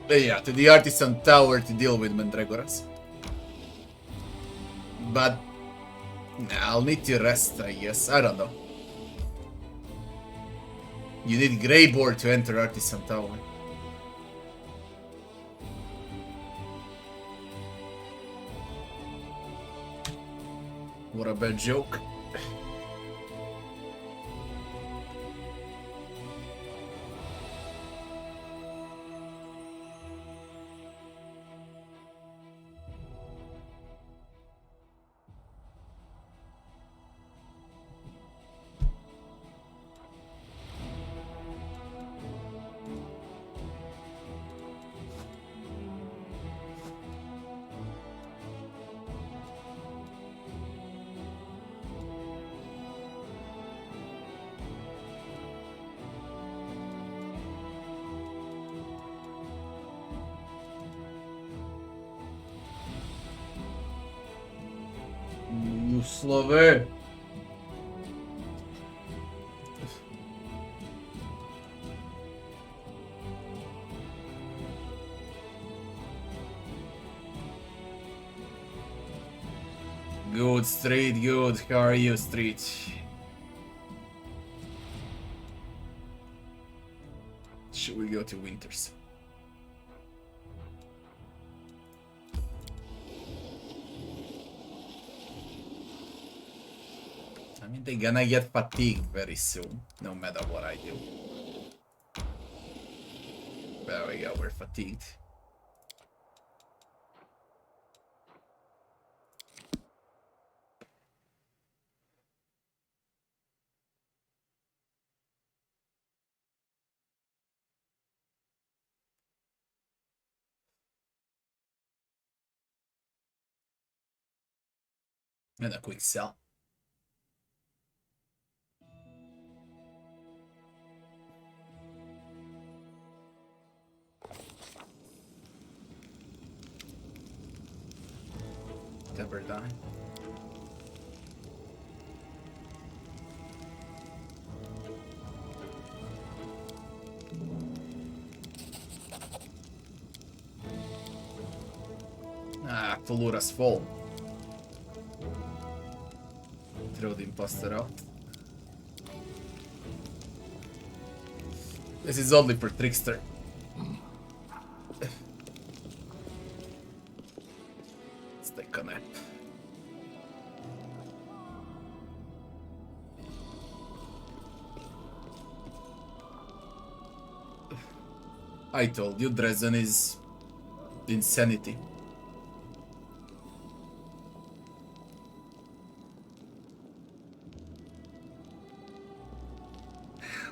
Yeah, to the Artisan Tower to deal with Mandragoras. But I'll need to rest, I guess. I don't know. You need Greyboard to enter Artisan Tower. What a bad joke. Slove. Good, Street, good. How are you, Street? Should we go to Winters? I mean, they're gonna get fatigued very soon, no matter what I do. There we go, we're fatigued. And a quick sell. Never die. Ah, Tolura's full. Throw the imposter out. This is only for Trickster. Let's take a nap. I told you, Dresden is insanity.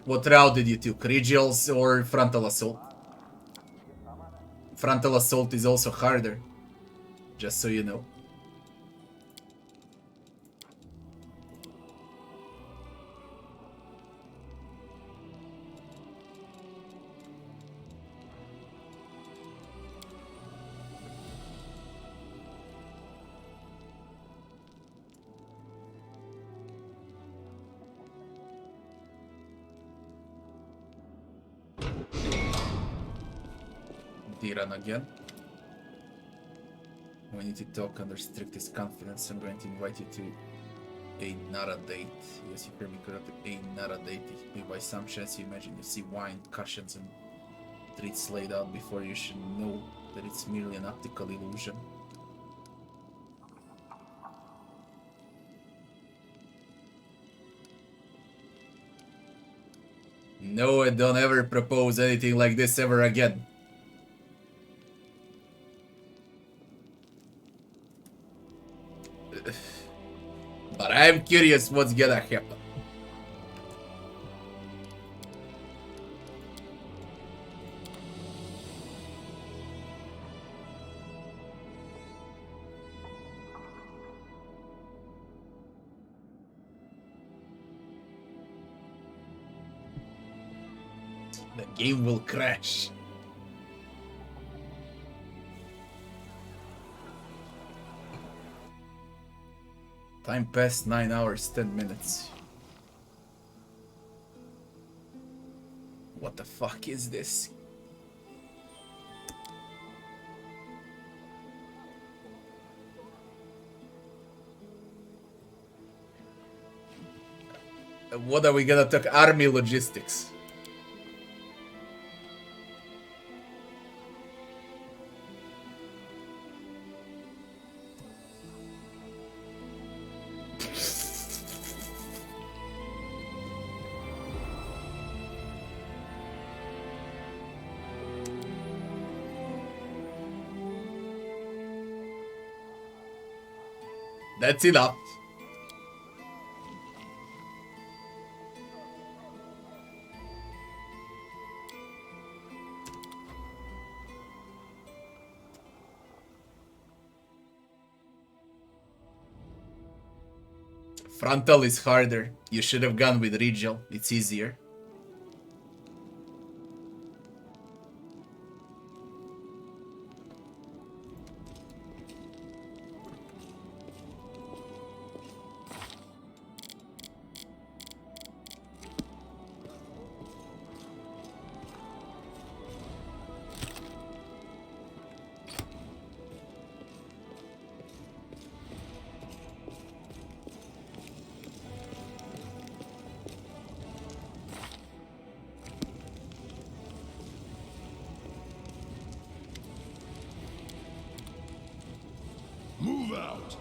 What route did you take? Regials or Frontal Assault? Frontal Assault is also harder. Just so you know. Run again. We need to talk under strictest confidence. I'm going to invite you to another date. Yes, you hear me correctly. Another date. If by some chance you imagine you see wine, cushions, and treats laid out before you, should know that it's merely an optical illusion. No, and don't ever propose anything like this ever again. But I'm curious what's gonna happen. The game will crash. Time passed 9 hours, 10 minutes. What the fuck is this? What are we gonna talk? Army logistics. That's enough. Frontal is harder. You should have gone with Regal. It's easier. Move out.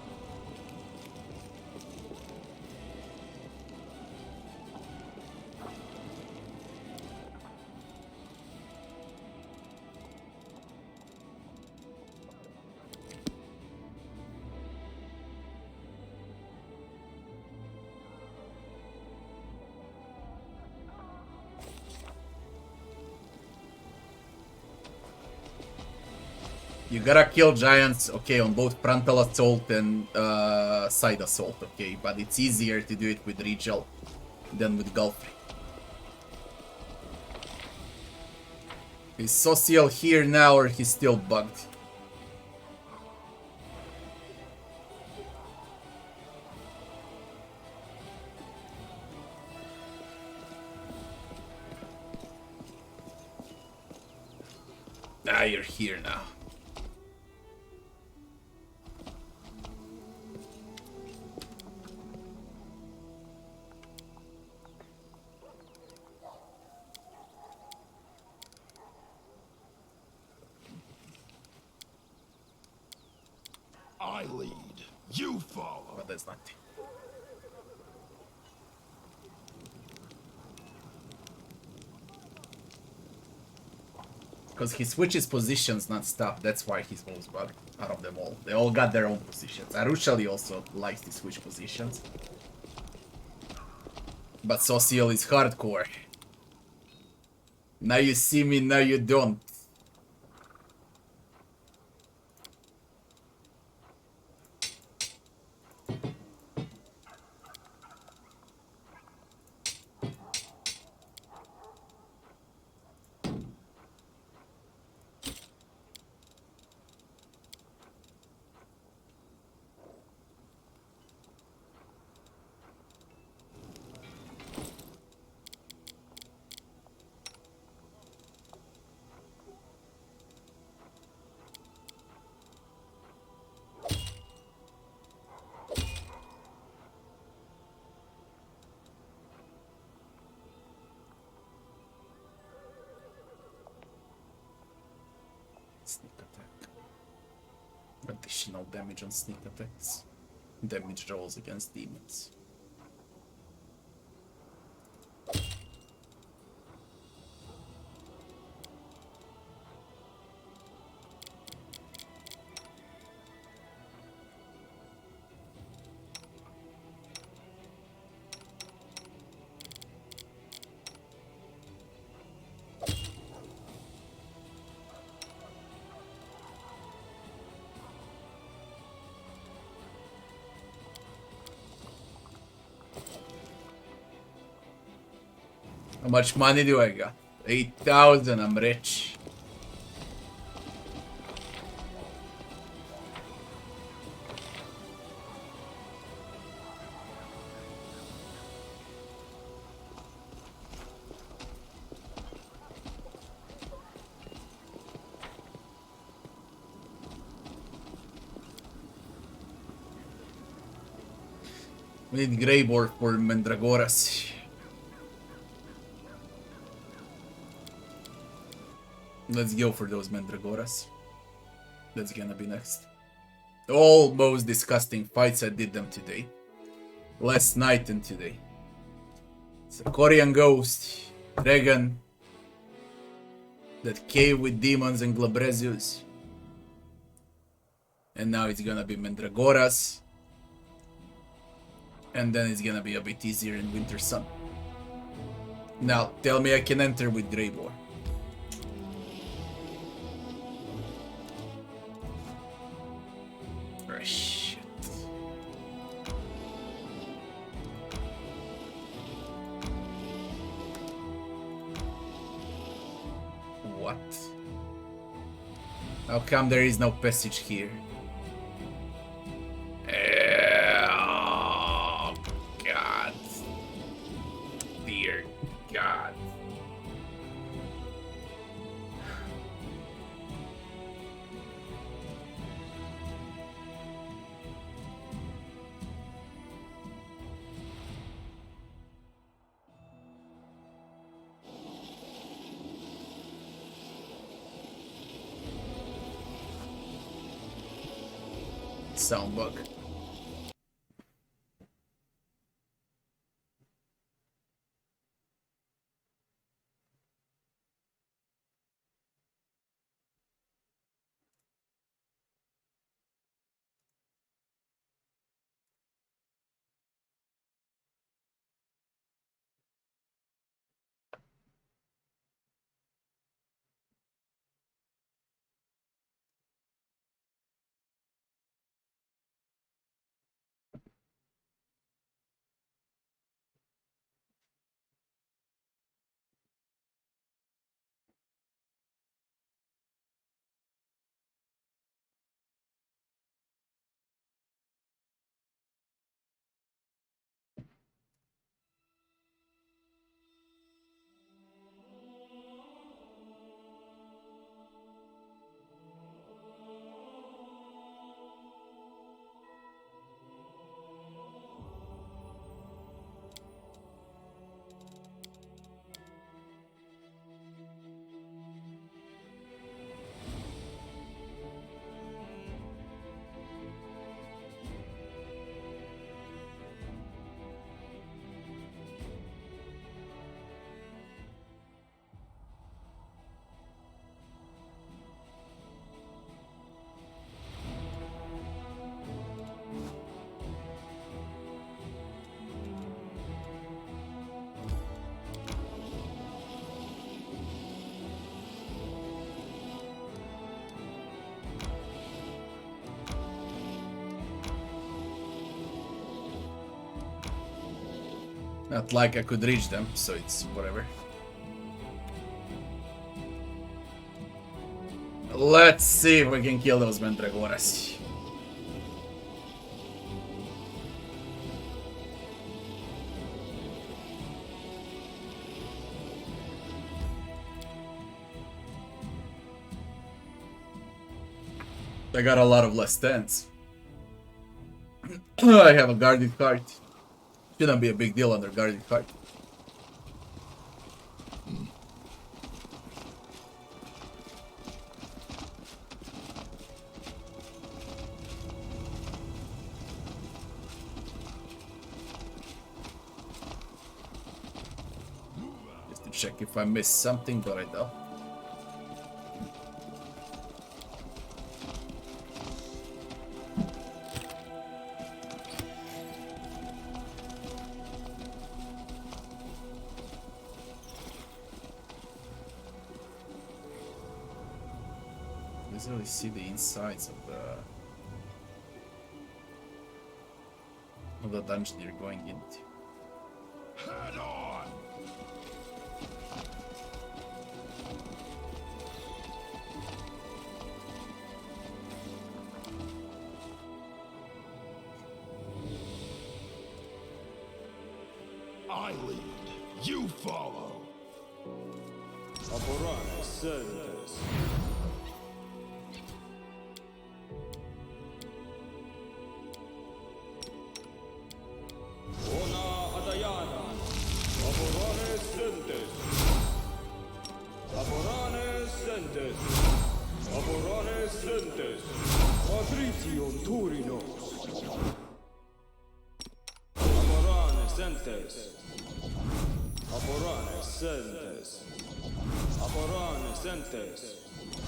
You gotta kill giants, okay, on both frontal assault and side assault, okay, but it's easier to do it with Regal than with Gulfrey. Is Social here now or he's still bugged? Ah, you're here now. I lead. You follow. But that's not. Because he switches positions non-stop, that's why he's most bugged out of them all. They all got their own positions. Arushali also likes to switch positions. But Social is hardcore. Now you see me, now you don't. Sneak attack. Additional damage on sneak attacks. Damage rolls against demons. How much money do I got? 8,000, I'm rich. We need Greybor for Mandragoras. Let's go for those Mandragoras. That's gonna be next. All most disgusting fights, I did them today. Last night and today. It's a Korean ghost, dragon, that cave with demons and Glabrezius. And now it's gonna be Mandragoras. And then it's gonna be a bit easier in Winter Sun. Now, tell me I can enter with Draybor. Oh, shit. What? How come there is no passage here? Oh, God. Dear God. Sound bug. Not like I could reach them, so it's whatever. Let's see if we can kill those Mandragoras. I got a lot of less stands. I have a guarded card. Shouldn't be a big deal under guarded card. Just to check if I missed something, but I don't. Really see the insides of the dungeon you're going into. Head on! I lead, you follow. Apparane sentes. Apparane sentes. Sion Turinos. Aborane Sentes. Aborane Sentes. Aborane Sentes.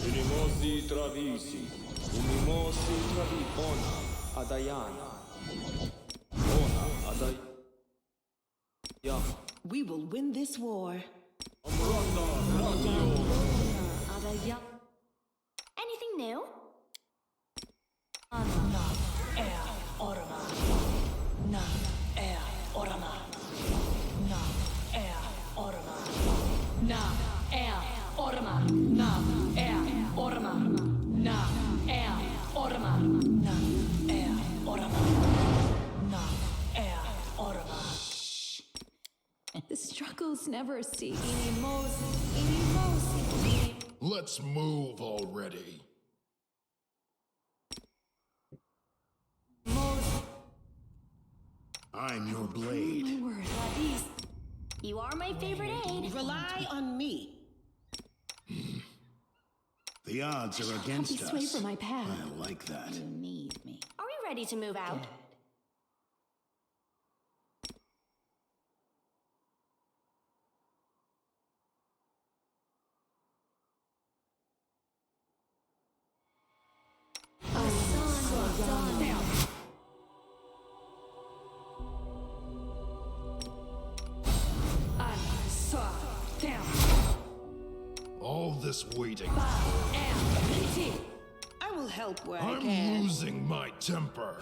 Unimosi Travisi. Unimosi Travi. Ona Adayana. Ona Adayana. We will win this war. Amranda Radio. Anything new? The struggles never cease. Let's move already. I'm your blade. My word. You are my favorite aide. Rely on me. The odds are against Be swayed us. from my path. I like that. You need me. Are we ready to move out? All this waiting. I will help where I I'm can. losing my temper.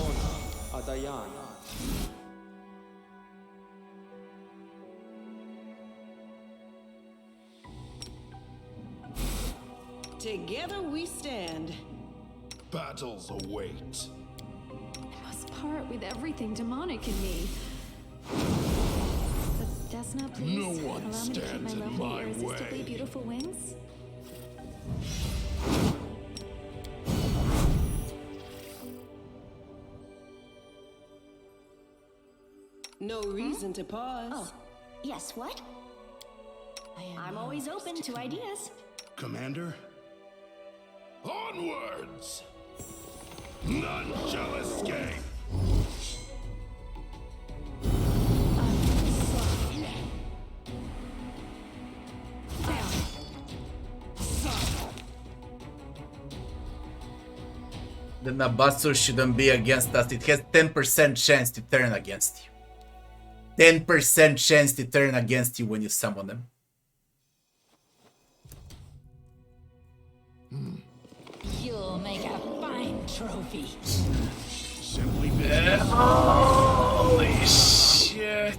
Ona Adayana. Together we stand. Battles await. I must part with everything demonic in me. But Desna, please No one allow me to keep stands my in lovely, my irresistibly way. beautiful wings. No reason to pause. Oh, yes, what? I'm always open to ideas. Commander? Onwards! None shall escape! The Nabatsu shouldn't be against us. It has 10% chance to turn against you. 10% chance to turn against you when you summon them. You'll make a fine trophy. Simply Holy shit.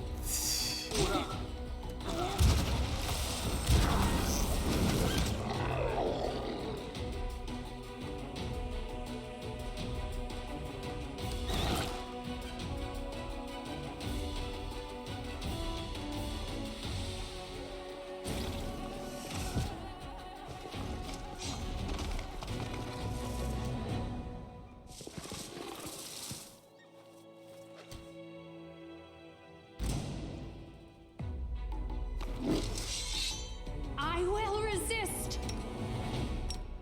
I will resist.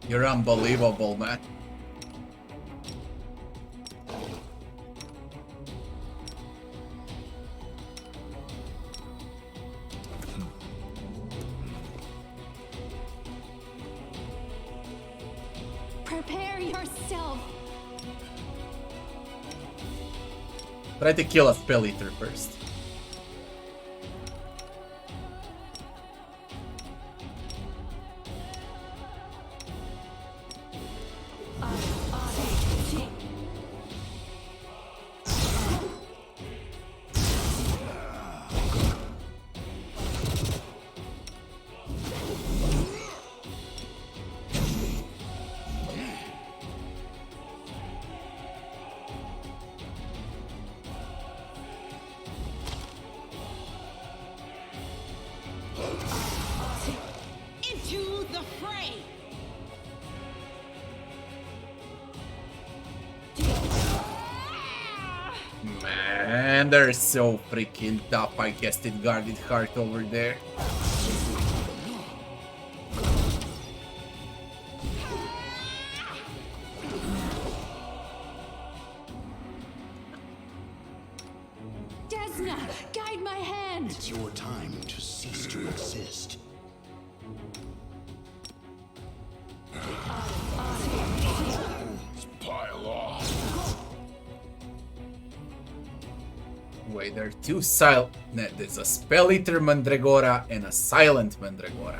You're unbelievable, man. Prepare yourself. Try to kill a spell eater first. Man, they're so freaking tough. I casted Guarded Heart over there. Desna, guide my hand. It's your time to cease to exist. Pile on. Wait, there are two silent. There's a Spell Eater Mandragora and a Silent Mandragora.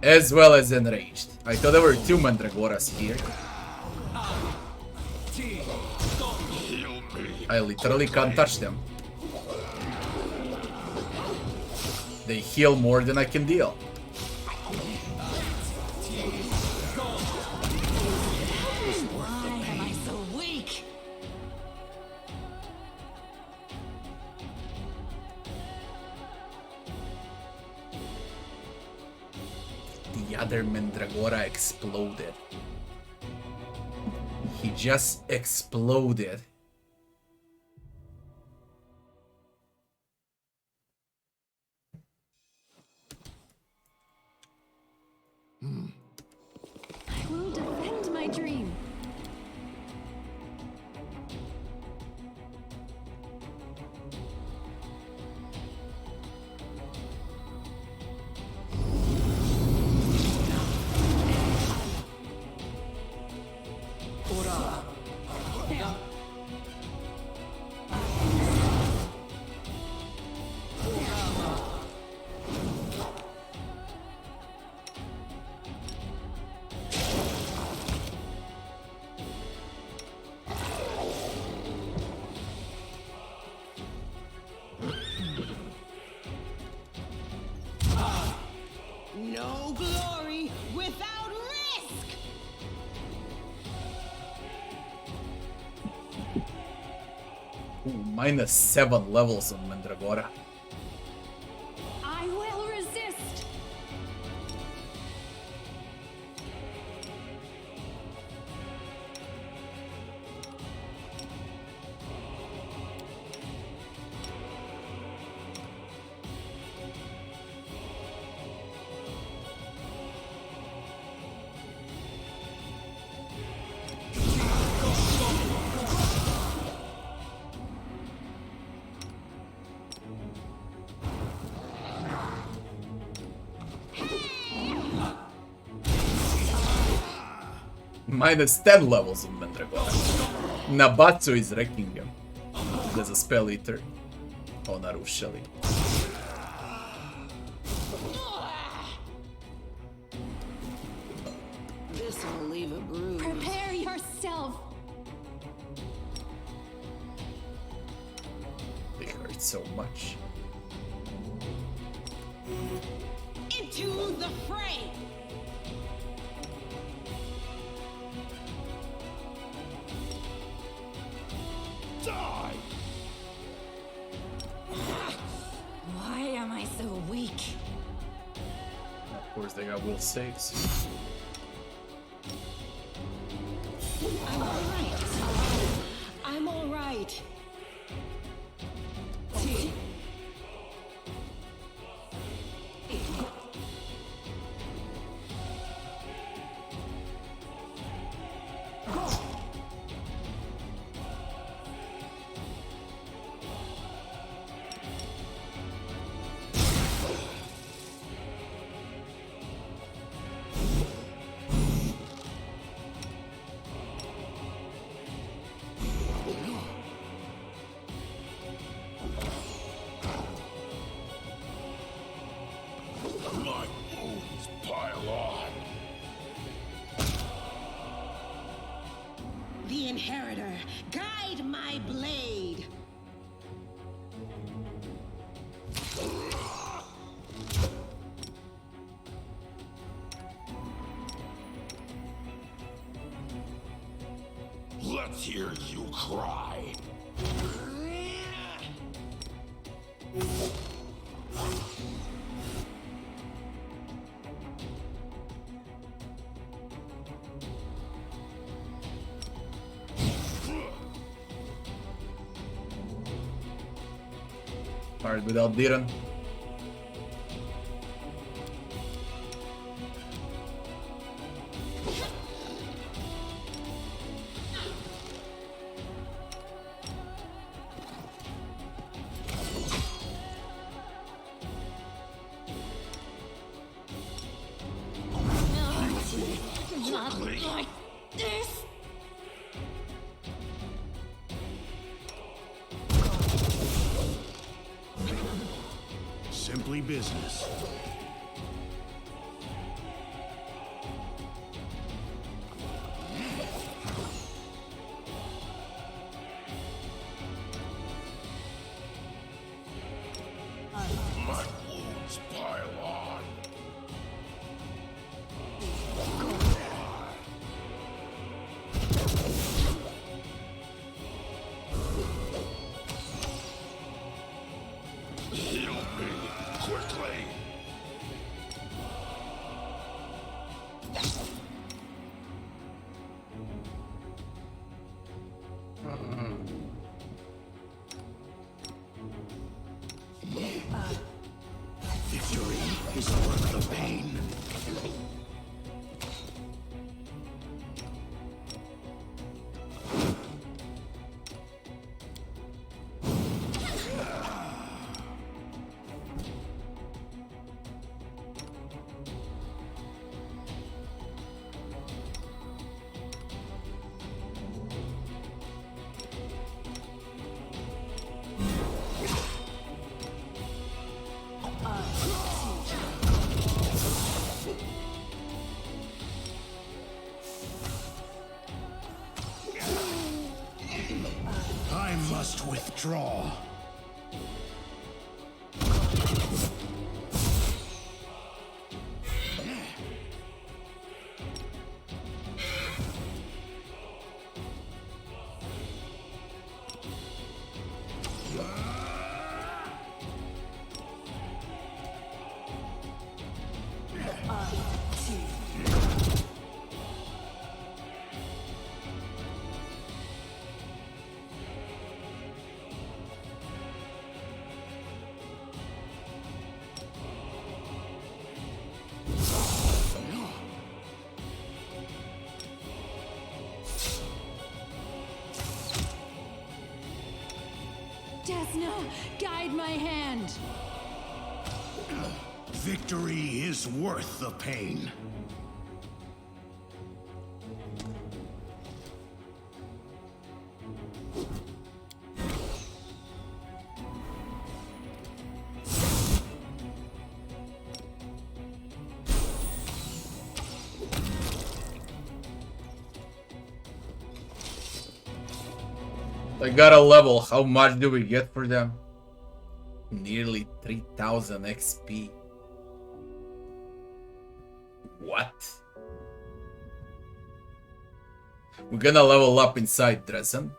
As well as Enraged. I thought there were two Mandragoras here. I literally can't touch them. They heal more than I can deal. Why am I so weak? The other Mandragora exploded. He just exploded. I will defend my dream. No glory without risk! Ooh, -7 levels on Mandragora. I will resist. -10 levels on Mandragora. Nabatsu is wrecking him. There's a Spell Eater. Oh, narušili. This will leave a bruise. Prepare yourself. They hurt so much. Into the fray! Die! Why am I so weak? Of course, they got will saves. I'm alright. I'm alright. My wounds pile on. The Inheritor, guide my blade! Let's hear you cry. Hard without Diran. Not like this. Simply business. My wounds pile on. Heal me quickly. Victory is worth the pain. I must withdraw. Desna, guide my hand. Victory is worth the pain. I got a level. How much do we get for them? Nearly 3000 XP. What? We're gonna level up inside Dresden.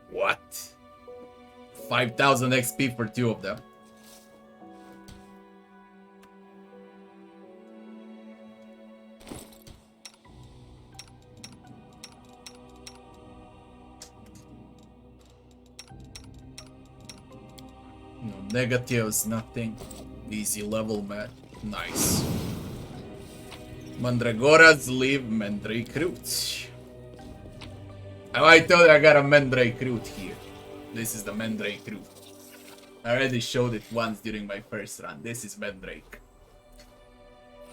What? 5000 XP for 2 of them. No negatives, nothing. Easy level, man. Nice. Mandragoras leave Mandrake roots. I told you I got a Mandrake root here. This is the Mandrake root. I already showed it once during my first run. This is Mandrake.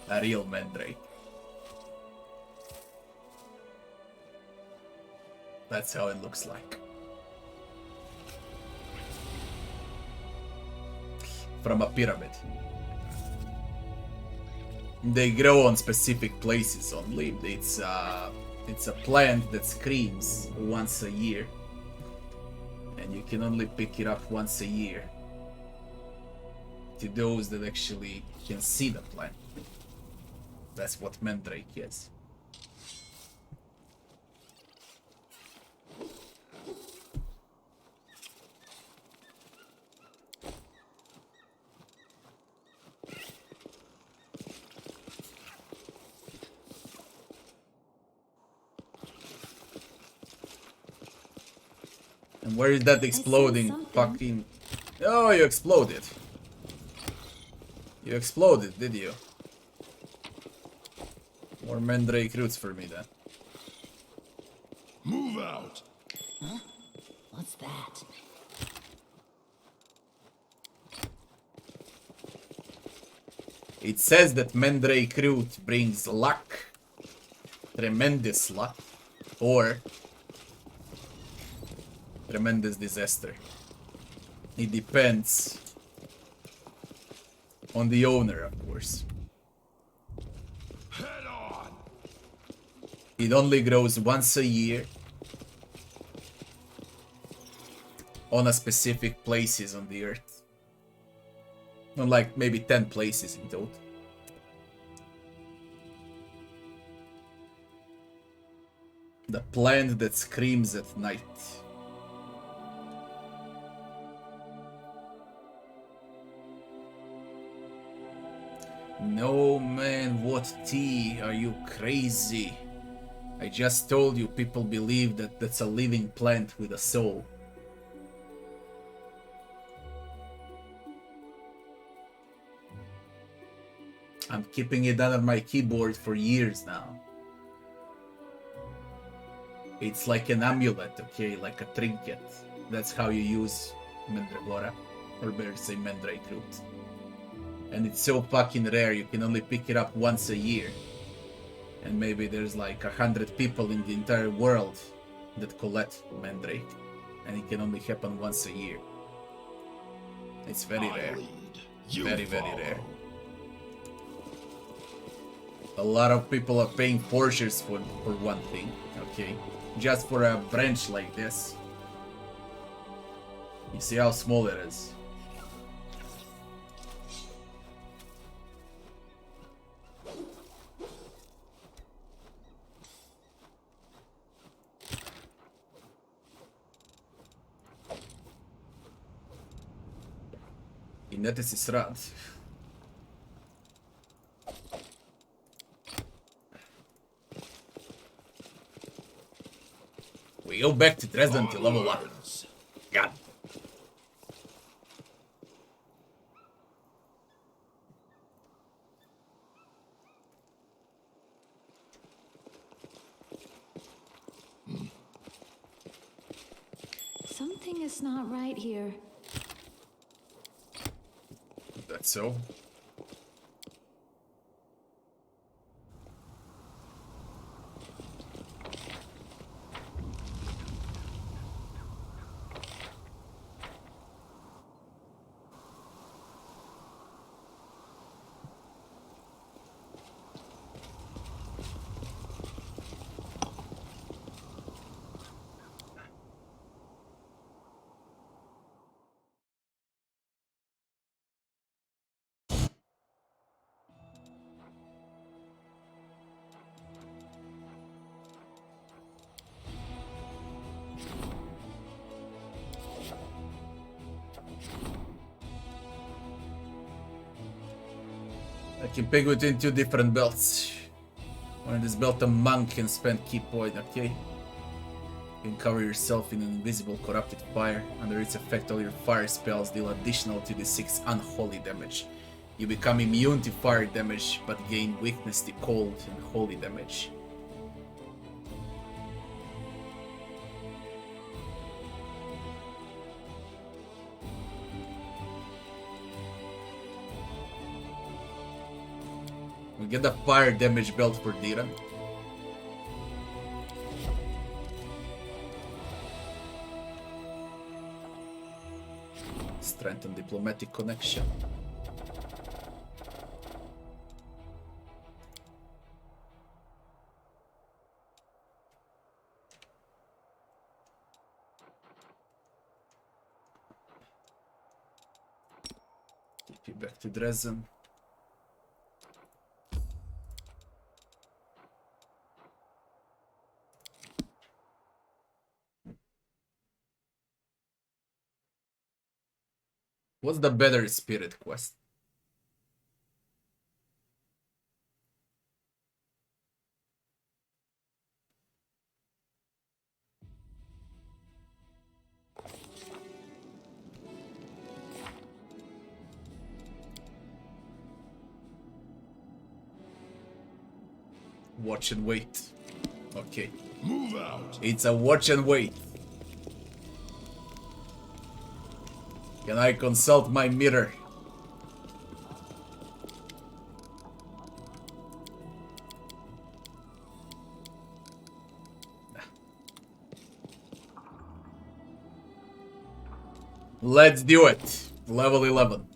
A real Mandrake. That's how it looks like. From a pyramid. They grow on specific places only. It's a plant that screams once a year. And you can only pick it up once a year. To those that actually can see the plant. That's what Mandrake is. And where is that exploding something. fucking... Oh, you exploded. You exploded, did you? More Mandrake roots for me then. Move out. What's that? It says that Mandrake root brings luck. Tremendous luck. Or tremendous disaster. It depends on the owner, of course. Head on. It only grows once a year on a specific places on the earth. On like maybe 10 places in total. The plant that screams at night. No man, what tea? Are you crazy? I just told you people believe that that's a living plant with a soul. I'm keeping it under my keyboard for years now. It's like an amulet, okay? Like a trinket. That's how you use Mandragora. Or better say Mandrake root. And it's so fucking rare, you can only pick it up once a year. And maybe there's like 100 people in the entire world that collect Mandrake. And it can only happen once a year. It's very rare. Very, very rare. A lot of people are paying fortunes for one thing, okay? Just for a branch like this. You see how small it is. إنها استسراد. We go back to Dresden to level up. God. Something is not right here. That's so. I can pick between two different belts. One in this belt, a monk can spend key point, okay? You can cover yourself in an invisible corrupted fire. Under its effect, all your fire spells deal additional 2d6 unholy damage. You become immune to fire damage, but gain weakness to cold and holy damage. We get the fire damage belt for Dira. Strength and diplomatic connection. Take you back to Dresden. What's the better spirit quest? Watch and wait. Okay. Move out. It's a watch and wait. Can I consult my mirror? Let's do it. Level 11.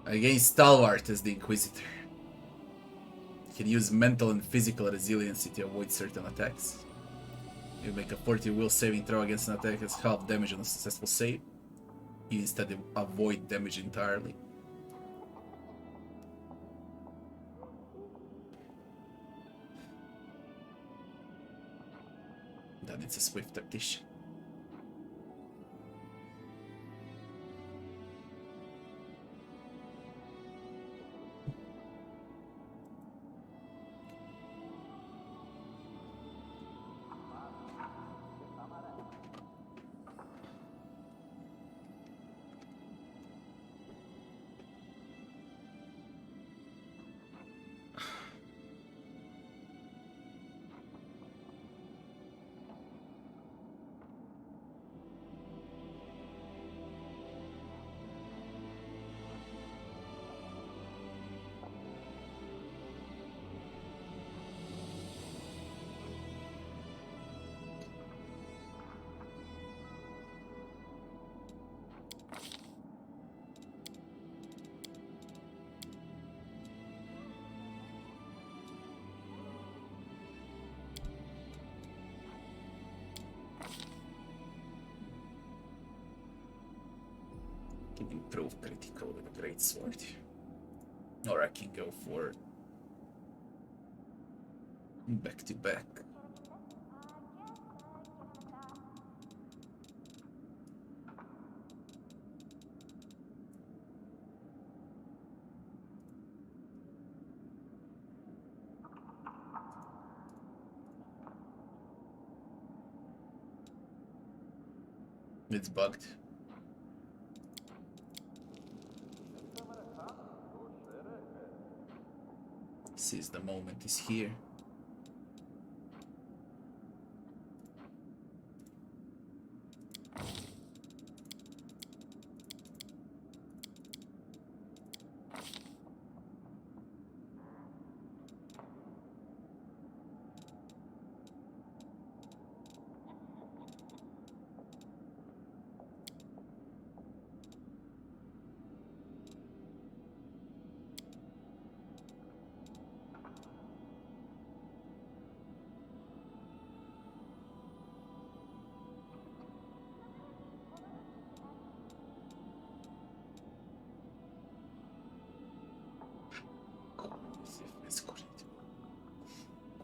Against Stalwart as the Inquisitor. Can use mental and physical resiliency to avoid certain attacks. You make a 40 will saving throw against an attack as half damage on a successful save. You instead avoid damage entirely. Then it's a swift tactician. Can improve critical with a great sword. Or I can go for back to back. It's bugged. Seize the moment is here.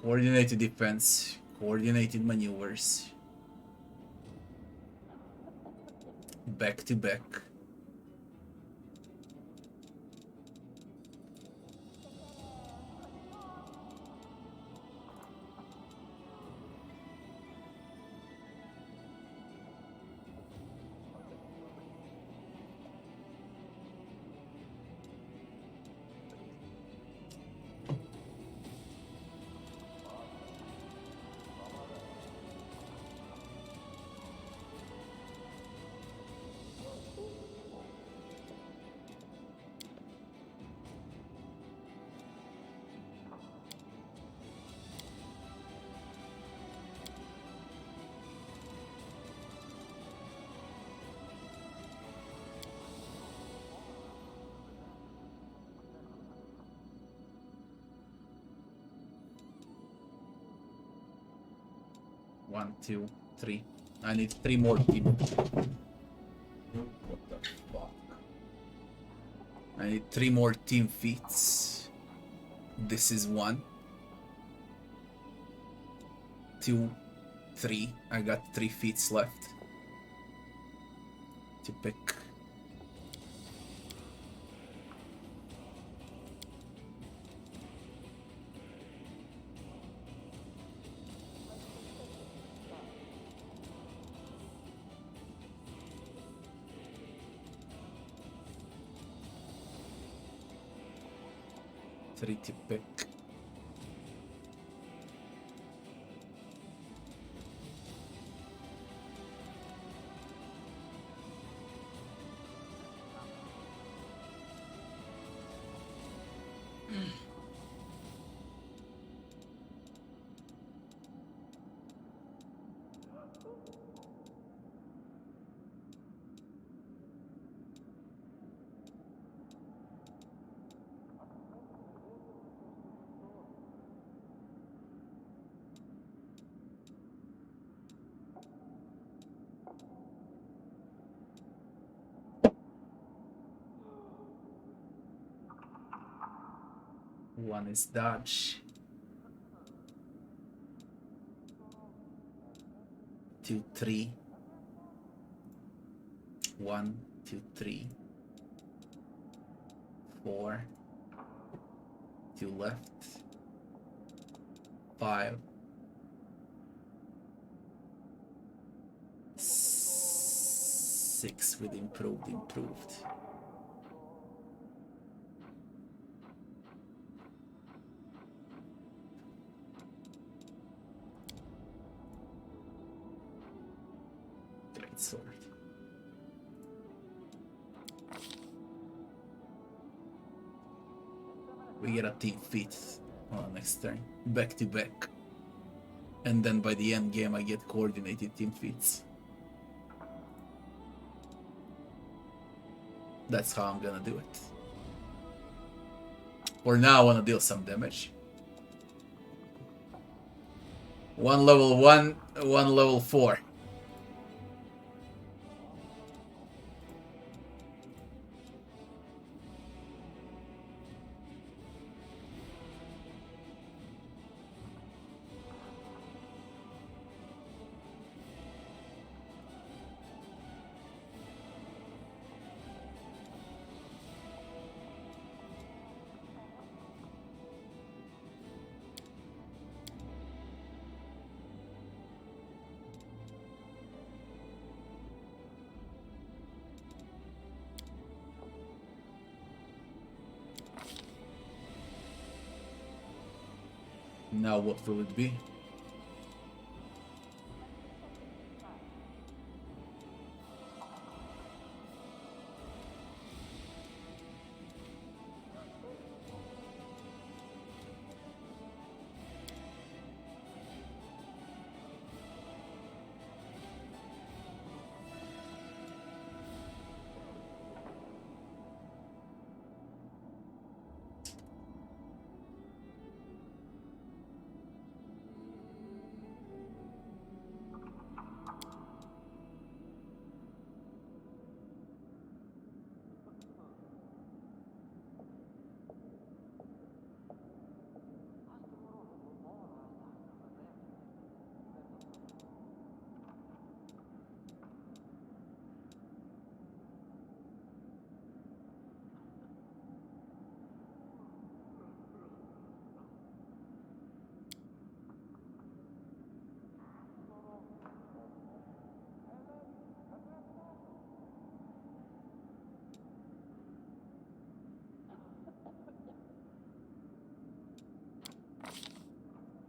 Coordinated defense, coordinated maneuvers, back to back. One, two, three. I need 3 more people. What the fuck? I need 3 more team feats. This is 1, 2, 3. I got 3 feats left to pick. 3 to pick. One is dodge. 2, 3. 1, 2, 3. 4. 2 left. 5. 6 with improved. Great sword. We get a team feat on next turn, back to back. And then by the end game I get coordinated team feats. That's how I'm gonna do it. For now I wanna deal some damage. 1 level 1, 1 level 4. Now what will it be?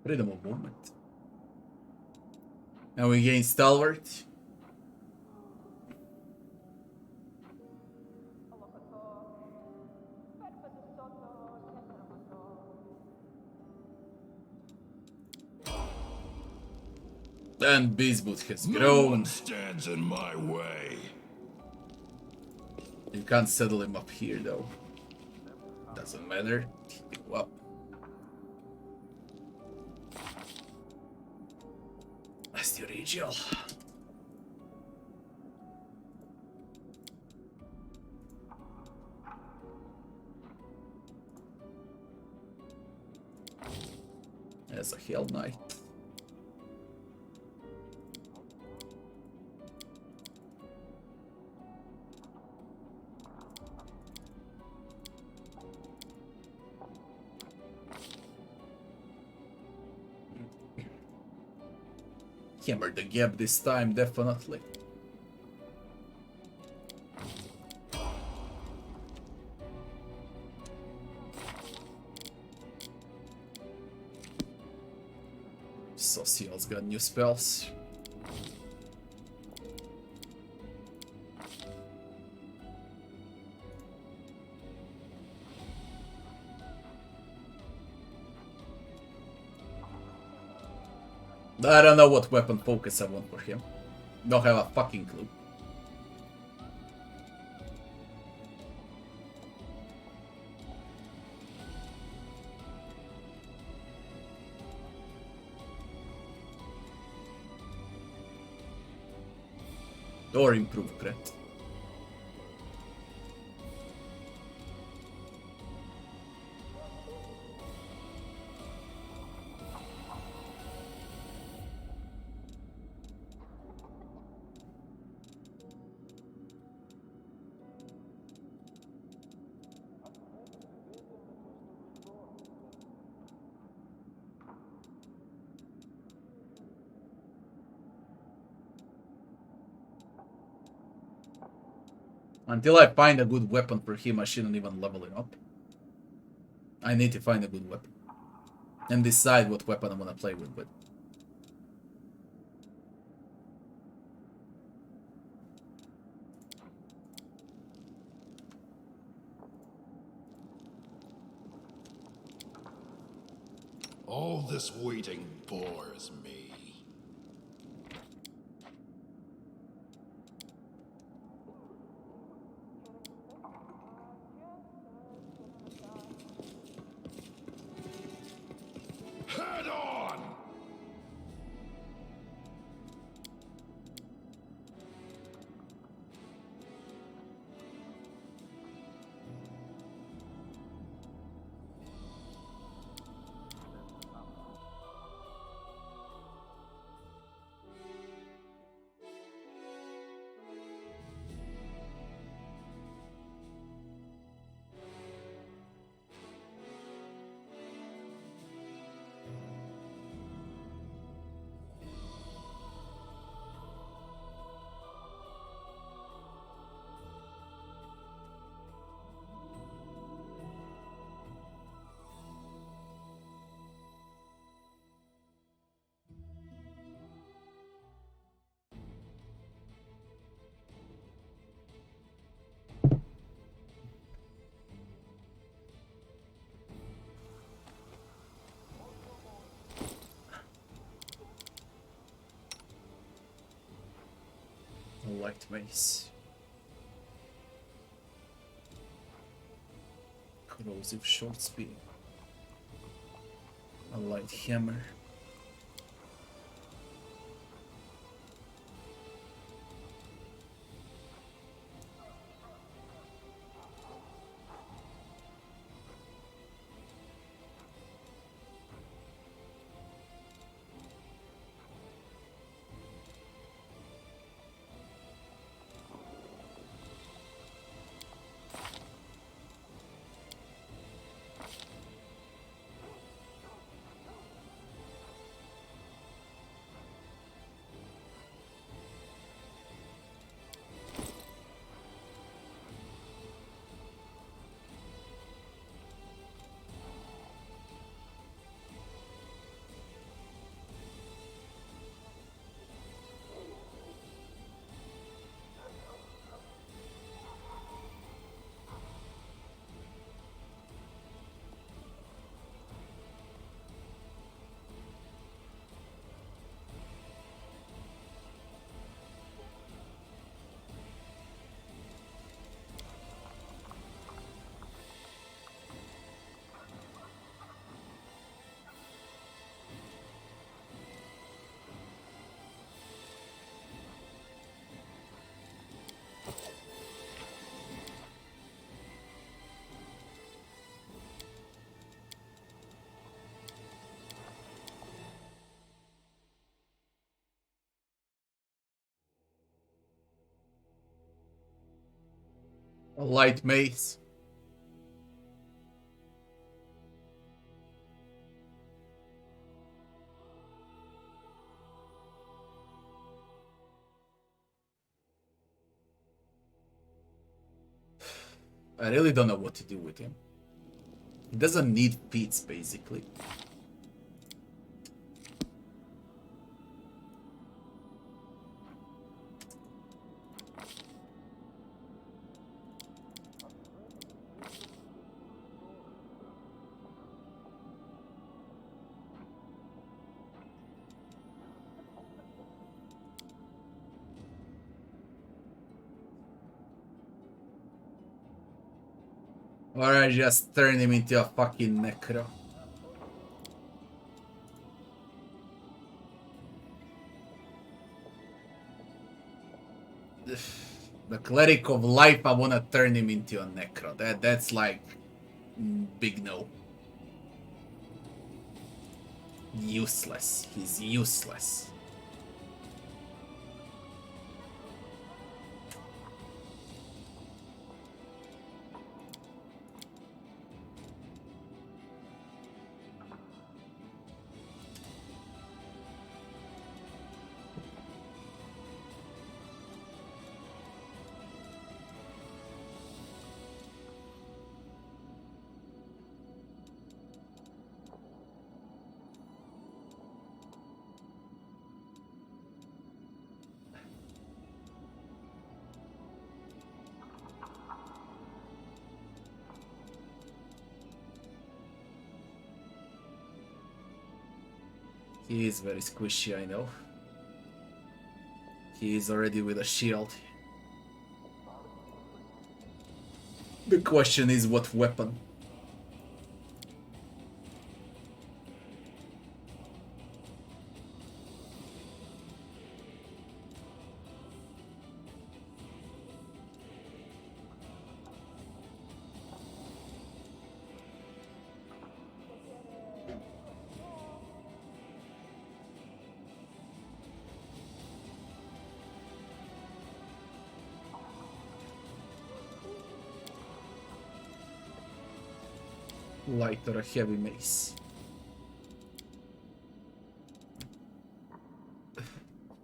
Freedom of movement. And we gain stalwart. And Beastboot has No grown. one stands in my way. You can't settle him up here though. Doesn't matter. Go up. Asturigial. As a Hell Knight. Hammer the gap this time, definitely. got new spells. I don't know what weapon focus I want for him. Don't have a fucking clue. Or improve crit. Until I find a good weapon for him, I shouldn't even level him up. I need to find a good weapon. And decide what weapon I want to play with. All this waiting bores me. Head on! Light mace. Corrosive short spear. A light hammer. A light mace. I really don't know what to do with him. He doesn't need feats, basically. Or I just turn him into a fucking necro. The cleric of life, I wanna turn him into a necro. That's like big no. Useless. He's useless. He is very squishy, I know. He is already with a shield. The question is what weapon? Light or a heavy mace.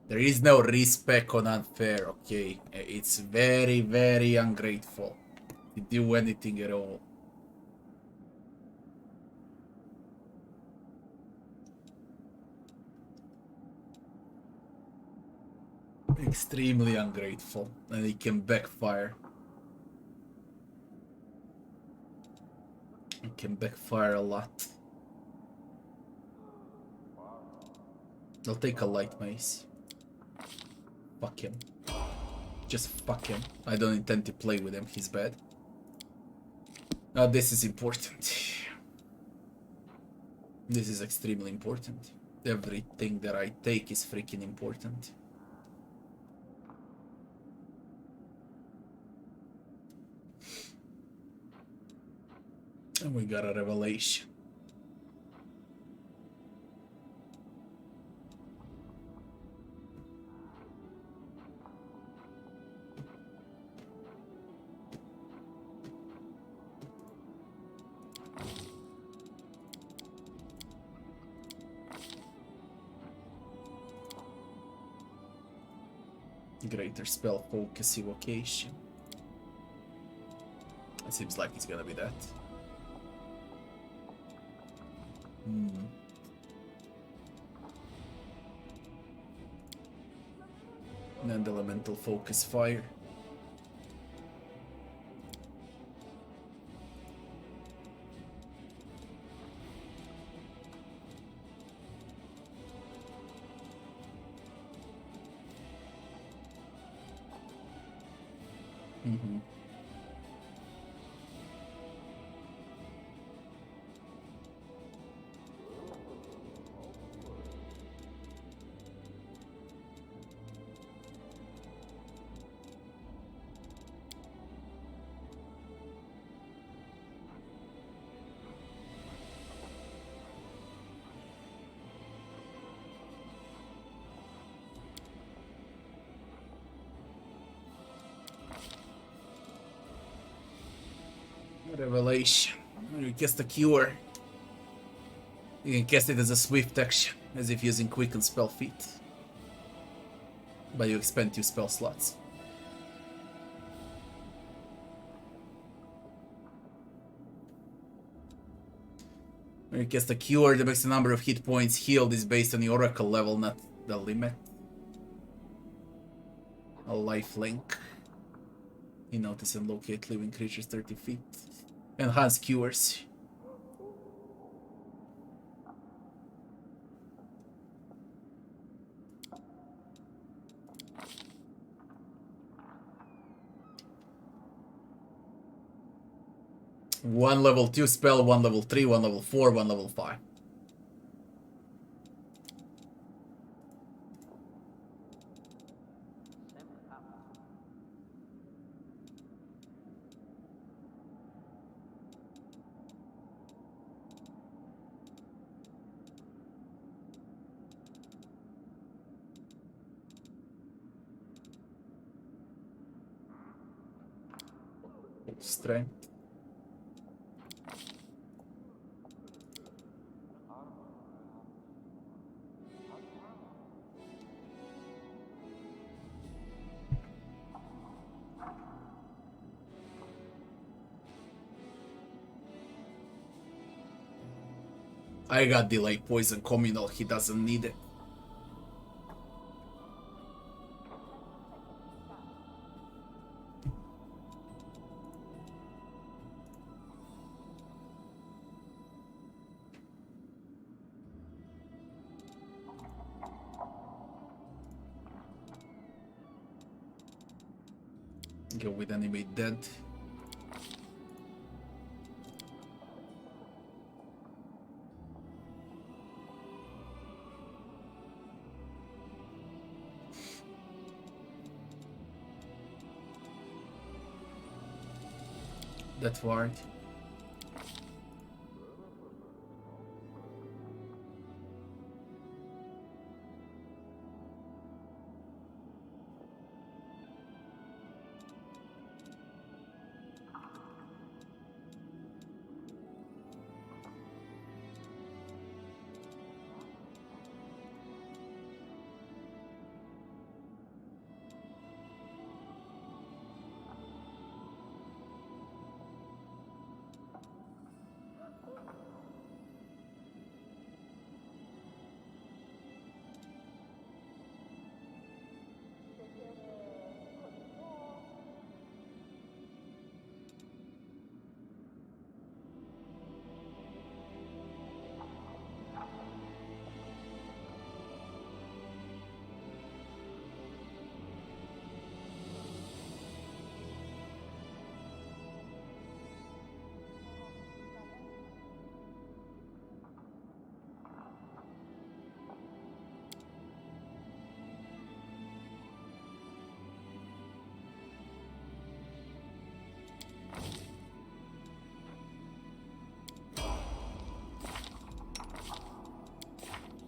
There is no respec on unfair, okay? It's very, very ungrateful to do anything at all. Extremely ungrateful, and it can backfire. It can backfire a lot. I'll take a light mace. Fuck him. Just fuck him. I don't intend to play with him, he's bad. Now this is important. This is extremely important. Everything that I take is freaking important. And we got a revelation. Greater spell focus evocation. It seems like it's gonna be that. And elemental focus fire. Revelation. When you cast a cure, you can cast it as a swift action, as if using quick and spell feat. But you expend 2 spell slots. When you cast a cure, the maximum number of hit points healed is based on the oracle level, not the limit. A life link. You notice and locate living creatures 30 feet. Enhance cures. One level 2 spell, one level 3, one level 4, one level 5. Strength. I got delay poison communal, he doesn't need it. Go with enemy dead. That ward.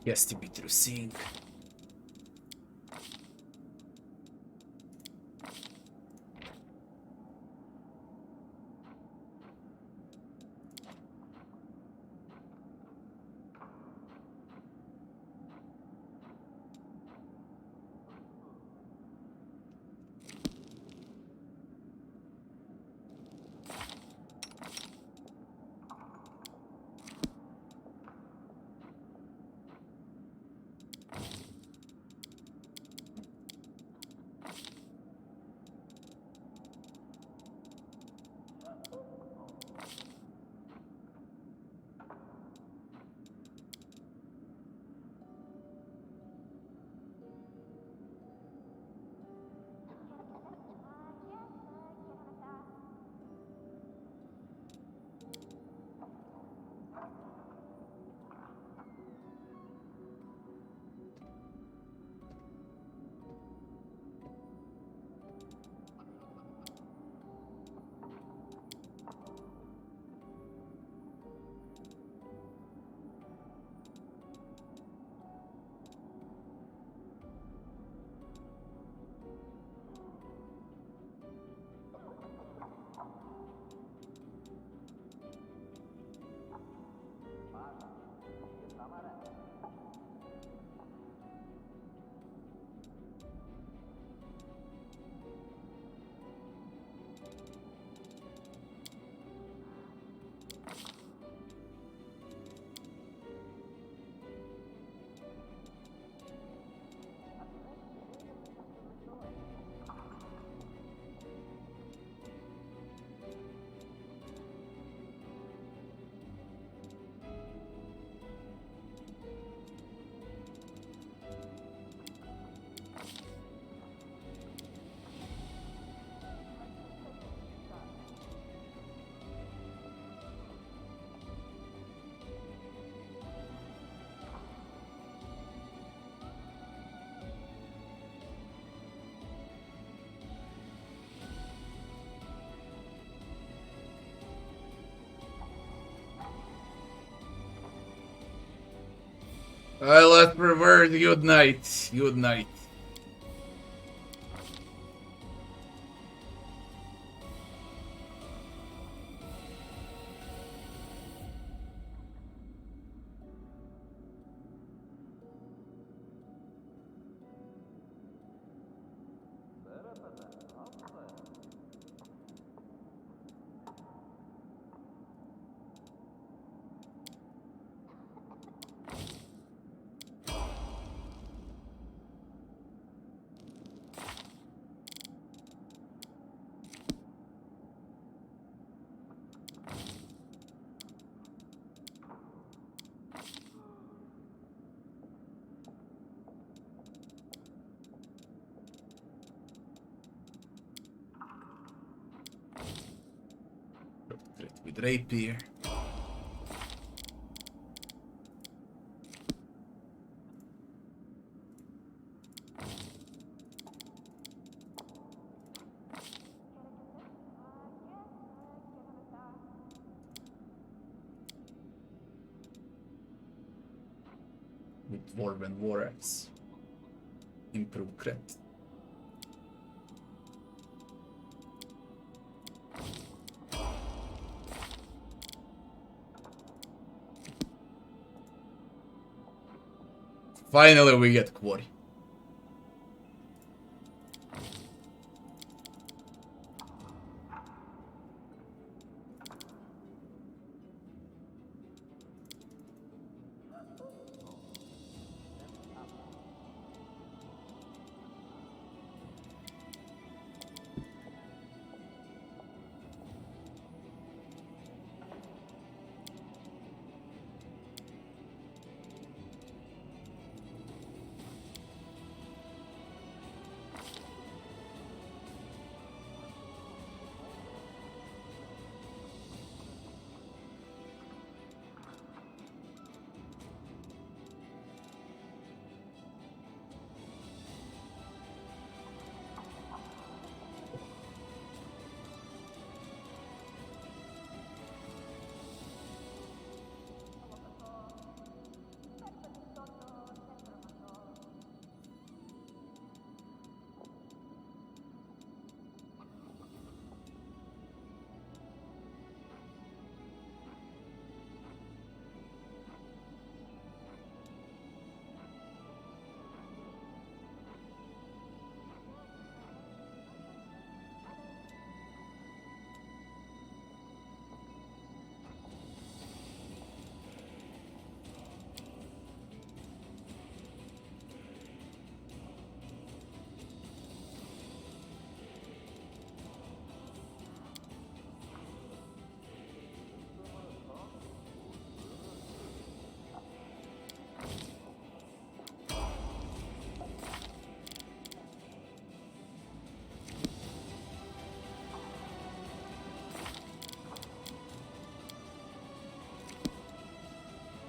He has to be through sync. Let's revert. Good night. Good night. Crit with rapier. With Dwarven War Axe. Improve crit. Finally we get Quarry.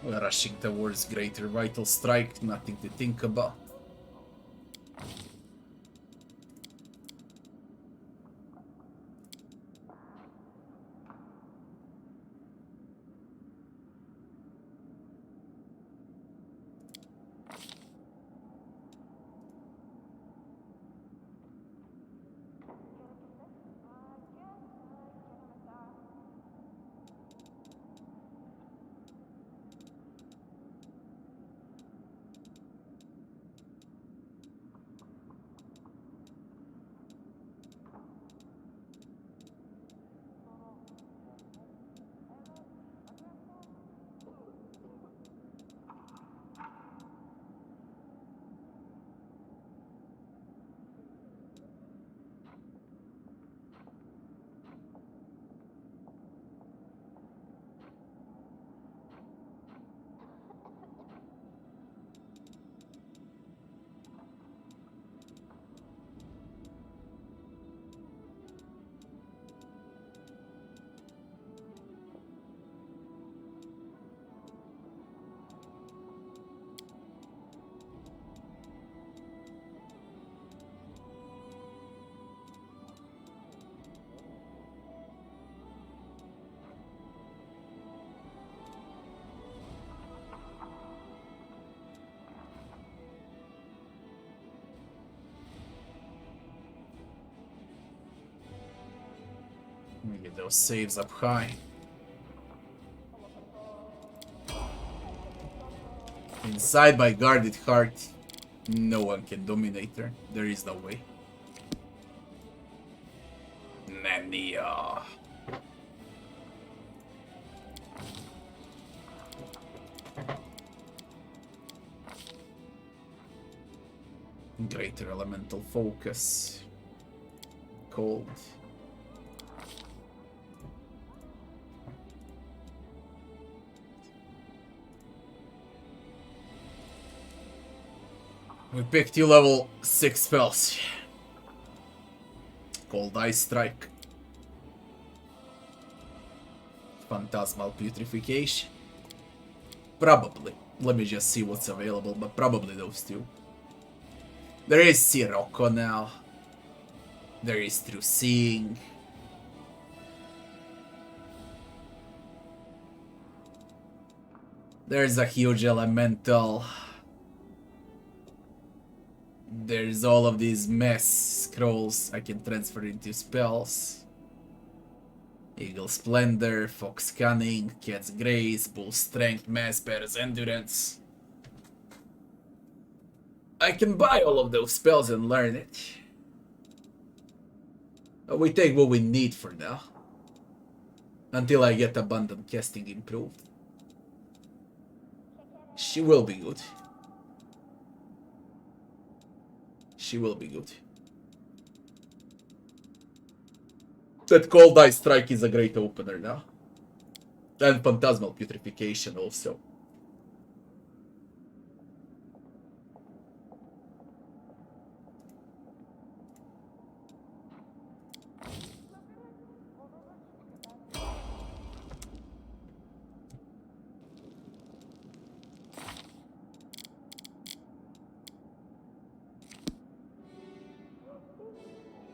We're rushing towards Greater Vital Strike, nothing to think about. Get those saves up high. Inside my guarded heart, no one can dominate her. There is no way. Nania. Greater elemental focus. Cold. We picked 2 level 6 spells. Cold Ice Strike. Phantasmal Putrefaction. Probably. Let me just see what's available, but probably those 2. There is Sirocco now. There is Through Seeing. There's a huge elemental. There's all of these mess scrolls I can transfer into spells. Eagle Splendor, Fox Cunning, Cat's Grace, Bull Strength, Mass Bear's Endurance. I can buy all of those spells and learn it. But we take what we need for now. Until I get Abundant Casting improved. She will be good. She will be good. That Cold Ice Strike is a great opener now. And Phantasmal Putrefaction also.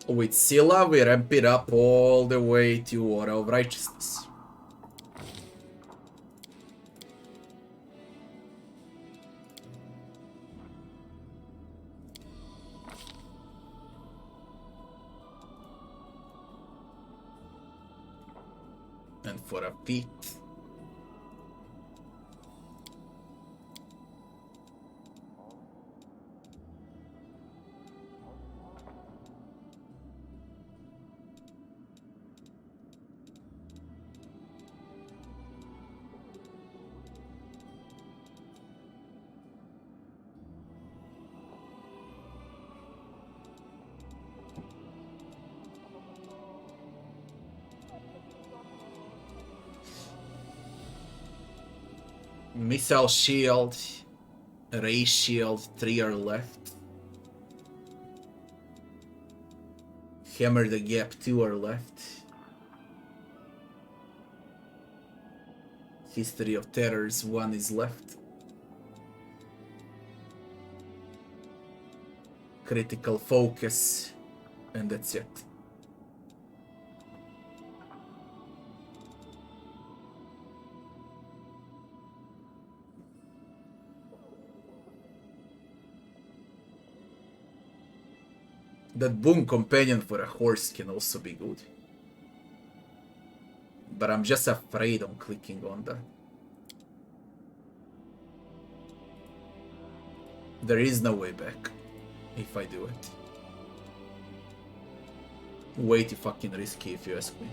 With Scylla, we ramp it up all the way to Aura of Righteousness. And for a feat. Missile Shield, Ray Shield, 3 are left. Hammer the Gap, 2 are left. History of Terrors, 1 is left. Critical Focus, and that's it. That Boon Companion for a horse can also be good. But I'm just afraid of clicking on that. There is no way back if I do it. Way too fucking risky if you ask me.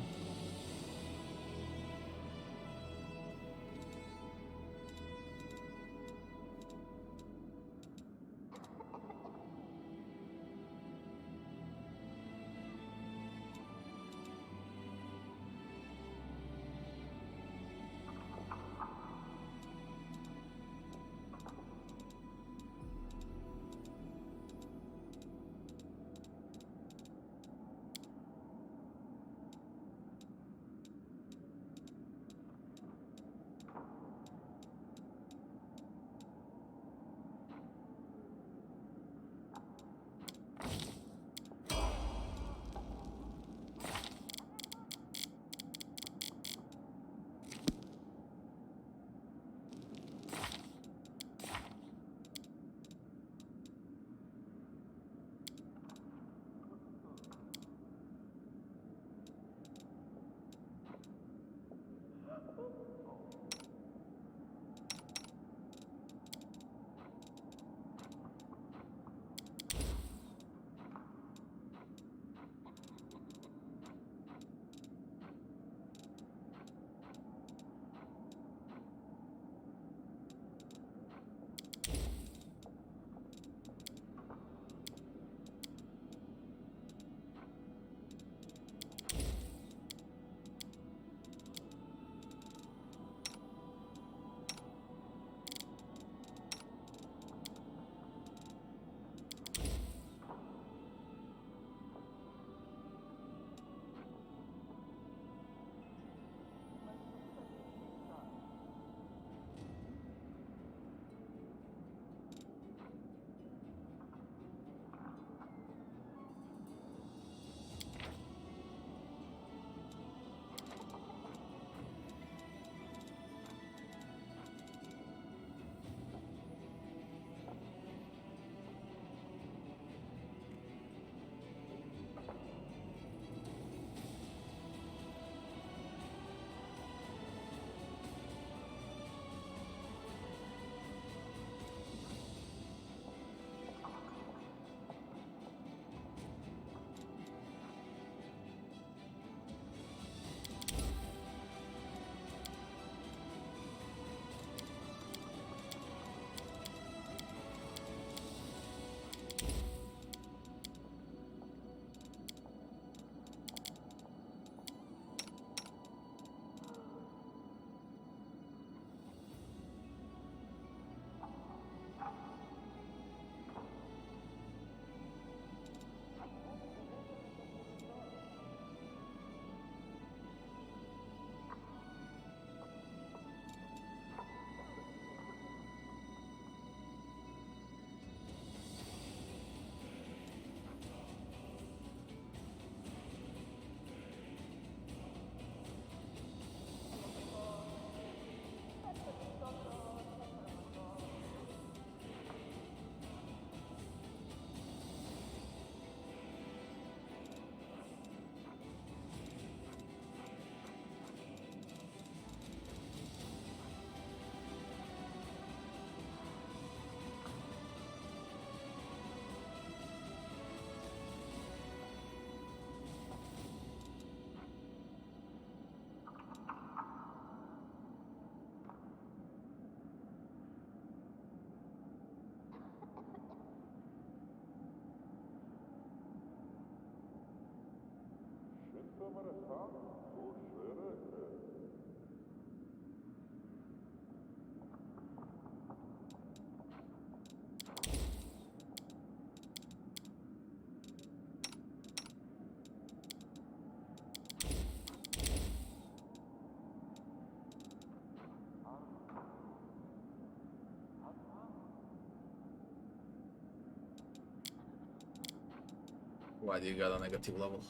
Why do you got a negative level?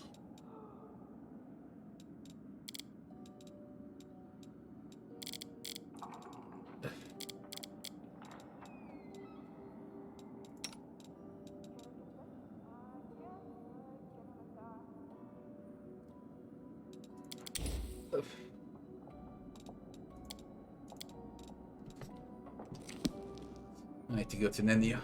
I need to go to Nenia.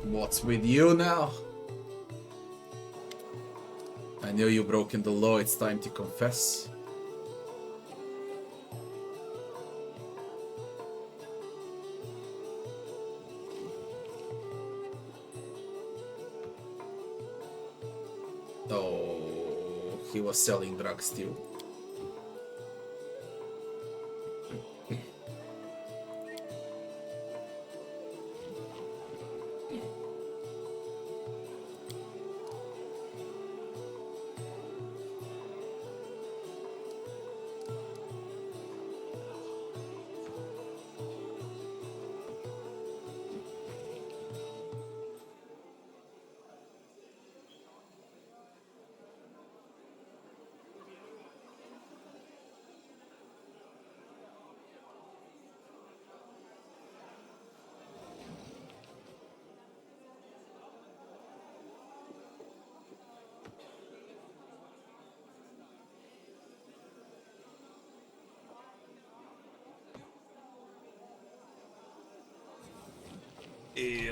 What's with you now? I knew you broken the law, it's time to confess. Oh, he was selling drugs too.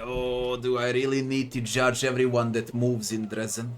Oh, do I really need to judge everyone that moves in Dresden?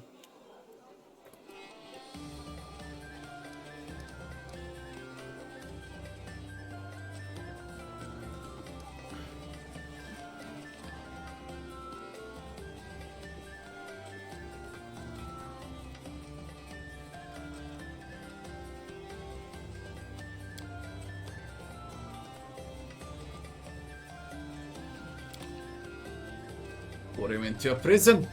Put him into a prison.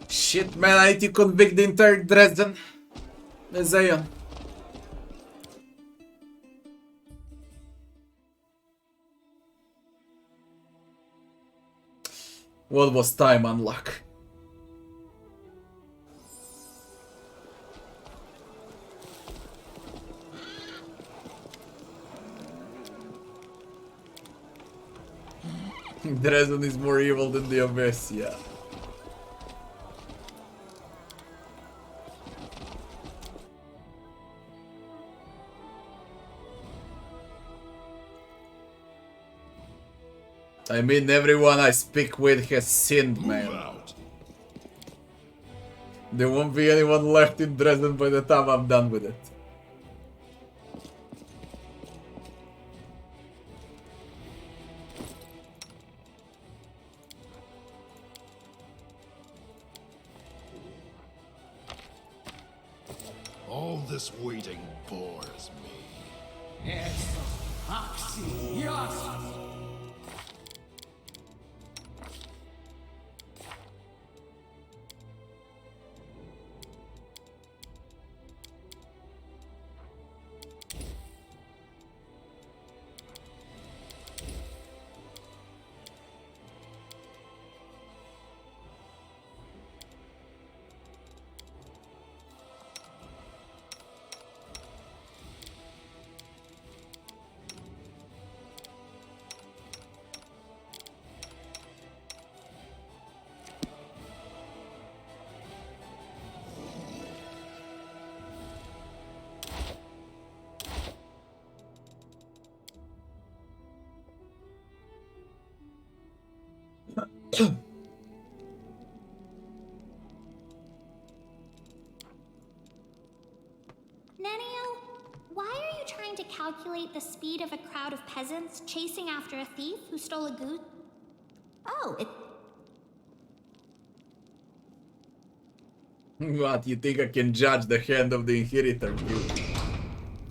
Shit, man, I need to convict the entire Dresden. Zion. What was time unlock? Dresden is more evil than the Abyss, yeah. I mean, everyone I speak with has sinned, man. There won't be anyone left in Dresden by the time I'm done with it. All this waiting bores me. Yes, Oxy, yes. Nenio, why are you trying to calculate the speed of a crowd of peasants chasing after a thief who stole a goose? Oh, What, you think I can judge the hand of the inheritor?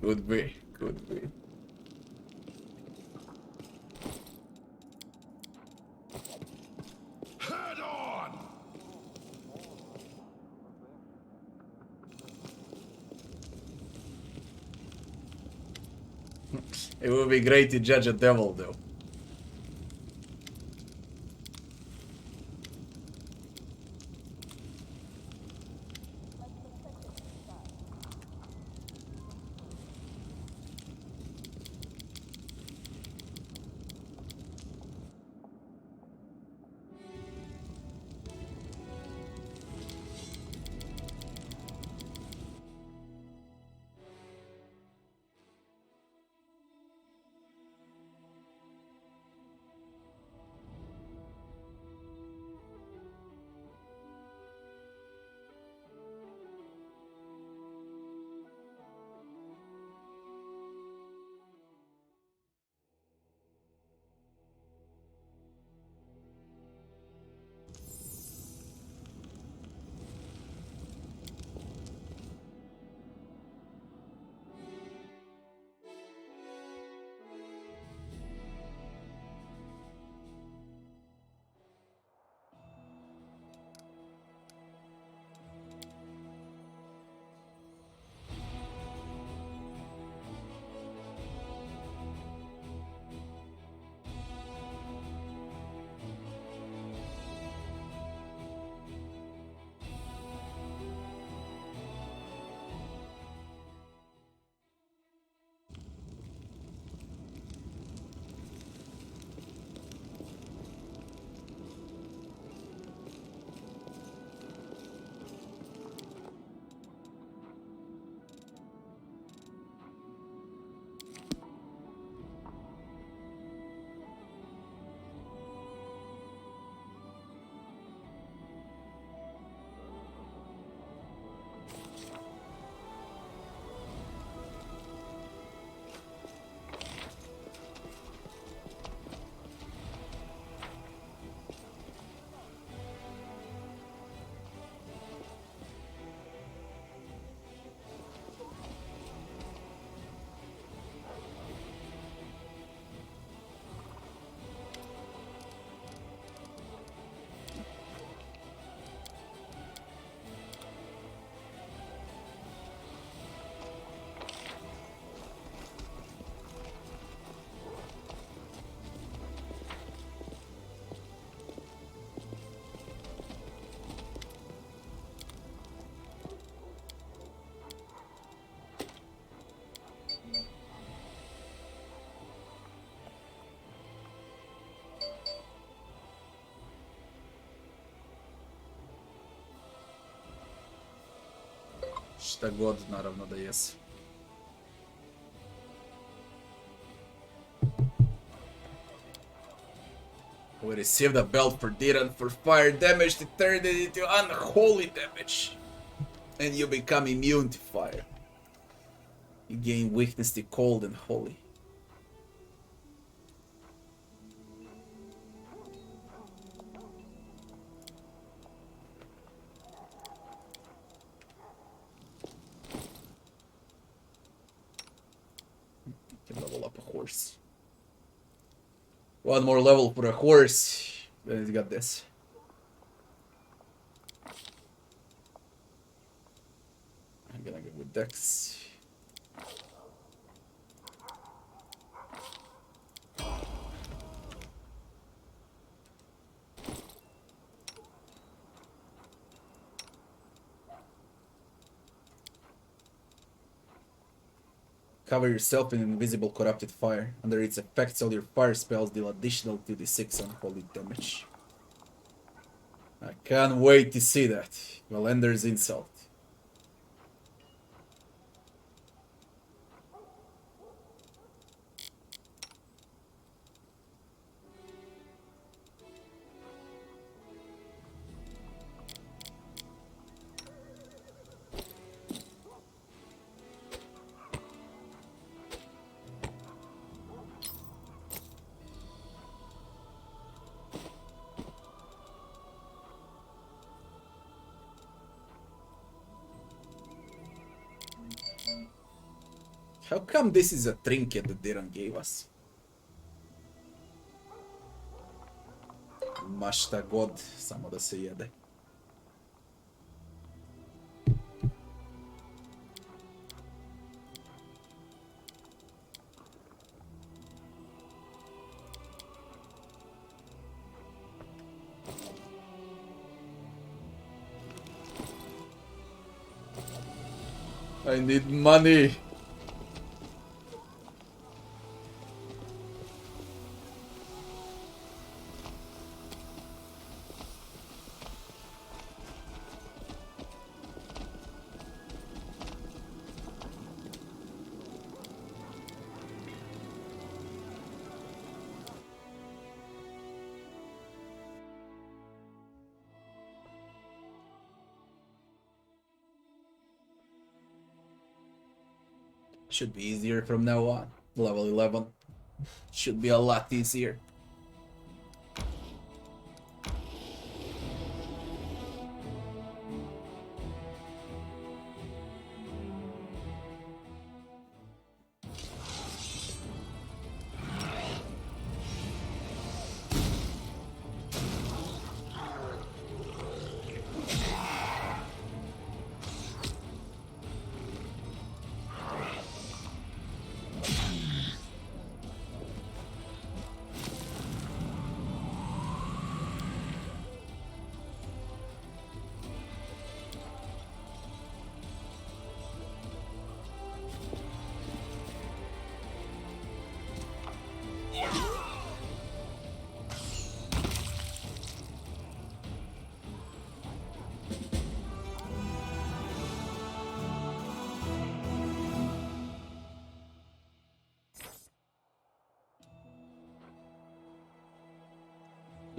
Could be, could be. Head on! It would be great to judge a devil, though. Šta god, naravno da jesu. We received a belt for Diran for fire damage that turned it into unholy damage. And you become immune to fire. You gain weakness to cold and holy. You can level up a horse. One more level for a horse. Then it's got this. I'm gonna go with Dex. Cover yourself in invisible corrupted fire. Under its effects, all your fire spells deal additional 2d6 unholy damage. I can't wait to see that. Valender's insult. How come this is a trinket that Diran gave us? Mašta god, samo da se jede. I need money. Should be easier from now on. Level 11. Should be a lot easier.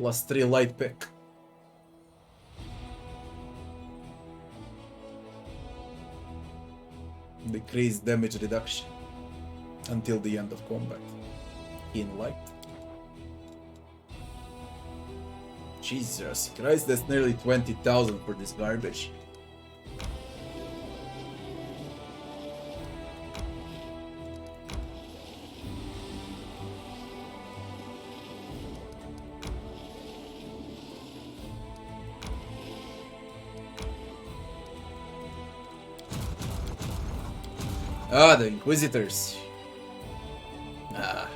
+3 light pick. Decreased damage reduction until the end of combat. In light. Jesus Christ, that's nearly 20,000 for this garbage. Ah, the Inquisitors. Ah.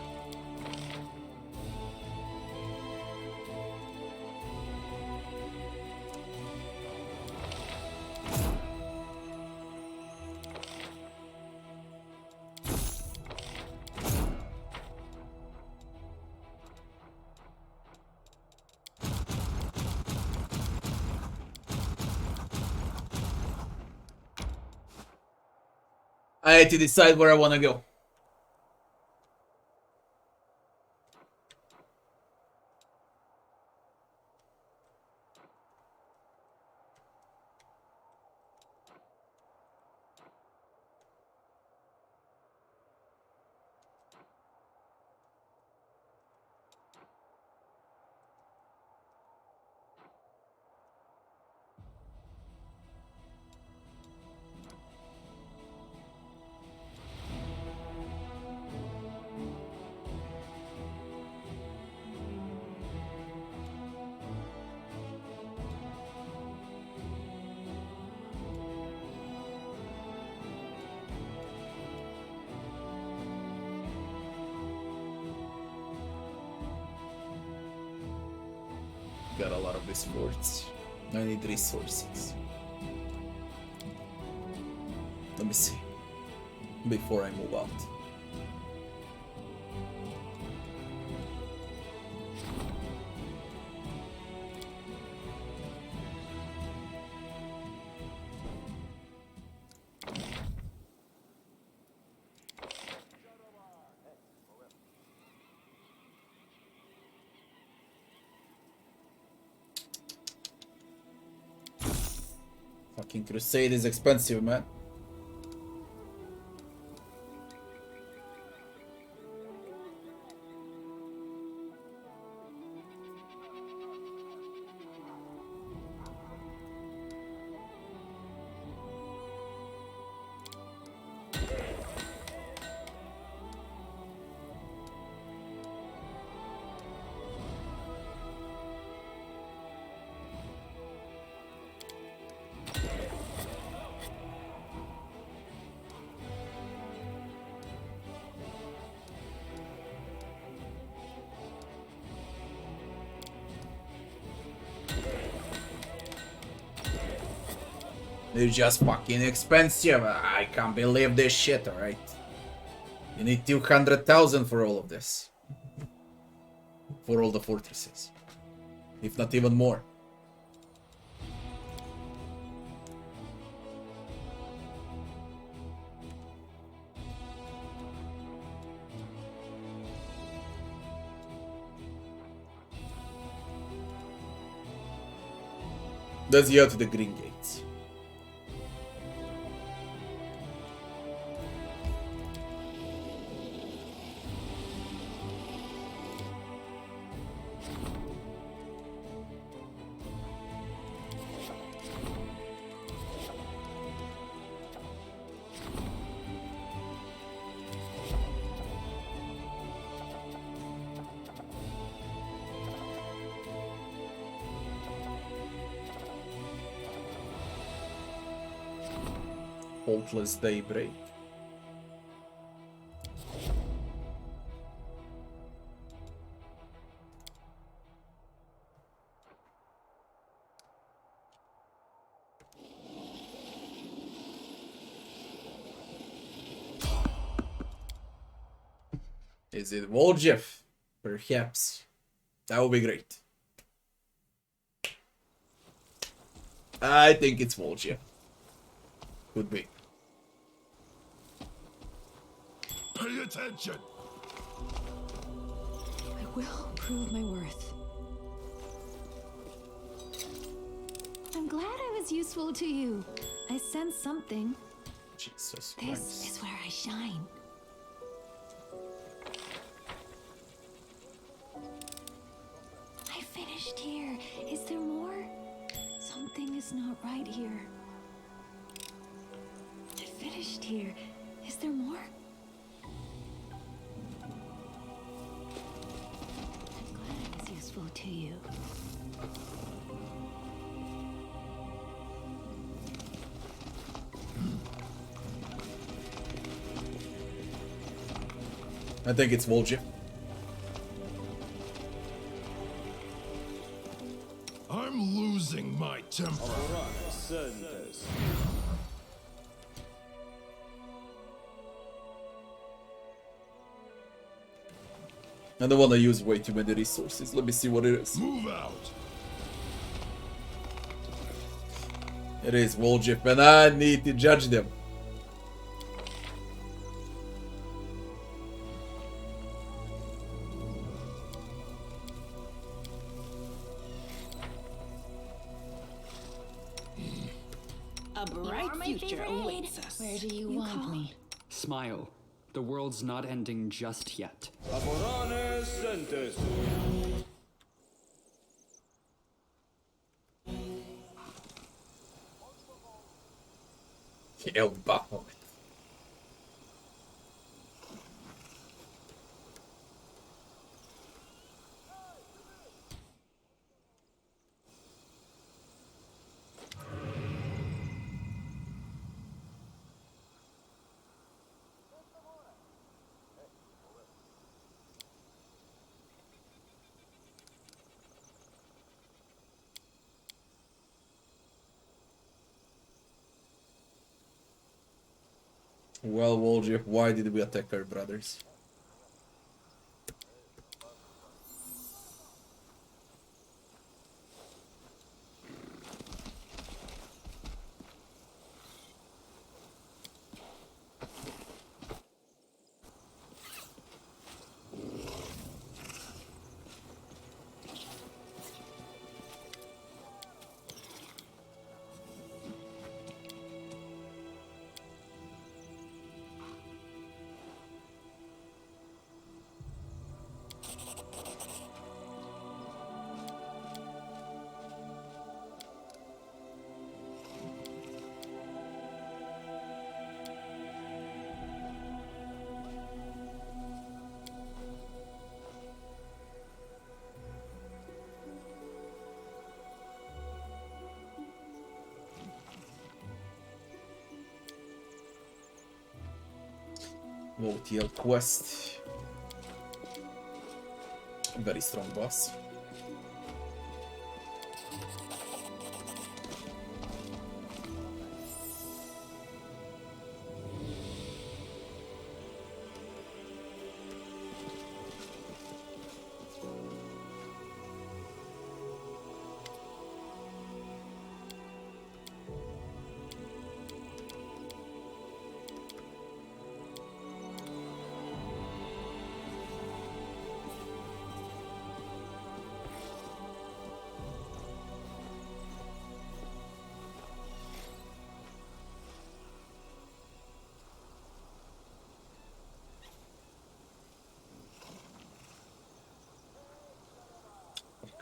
I had to decide where I want to go. Got a lot of these forts. I need resources. Let me see. Before I move out. Fucking Crusade is expensive, man. They're just fucking expensive. I can't believe this shit, alright? You need 200,000 for all of this. For all the fortresses. If not even more. Let's go to the Green Gates. Faultless Daybreak. Is it Woljef? Perhaps. That would be great. I think it's Woljef. Could be. Pay attention! I will prove my worth. I'm glad I was useful to you. I sense something. Jesus This Christ. is where I shine. I finished here. Is there more? Something is not right here. I finished here. Is there more? I'm glad I was useful to you. I think it's Woljef. I'm losing my temper. Aporane sentes. I don't want to use way too many resources. Let me see what it is. Move out! It is Woljef, and I need to judge them. A bright future awaits us. Where do you want me? Smile. The world's not ending just yet. Aporane sentes. El Bajo. Well, Woljef, why did we attack our brothers? OTL quest. Very strong boss.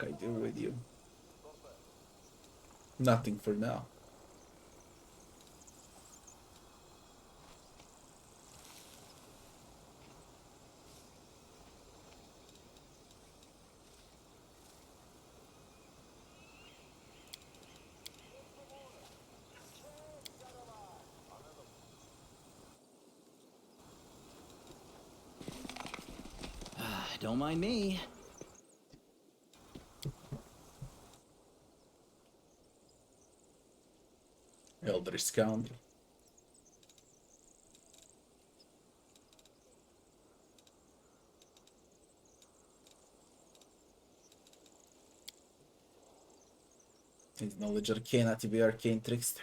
I do with you? Nothing for now. Don't mind me. Elder Scoundrel. His knowledge arcana to be arcane trickster.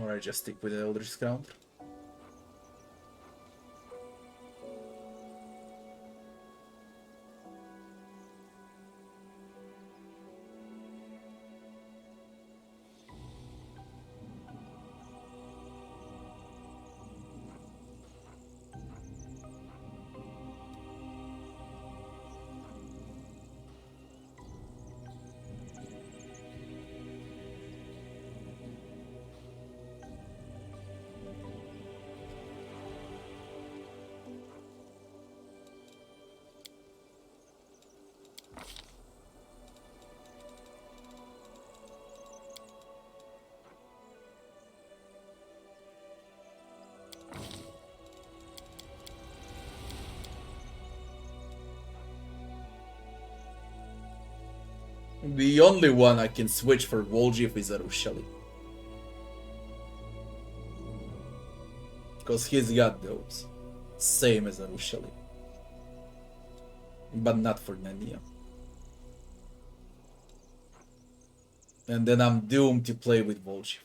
Or I just stick with the Elder Scoundrel. The only one I can switch for Volgief is Arushali. Because he's got those. Same as Arushali. But not for Nania. And then I'm doomed to play with Volgief.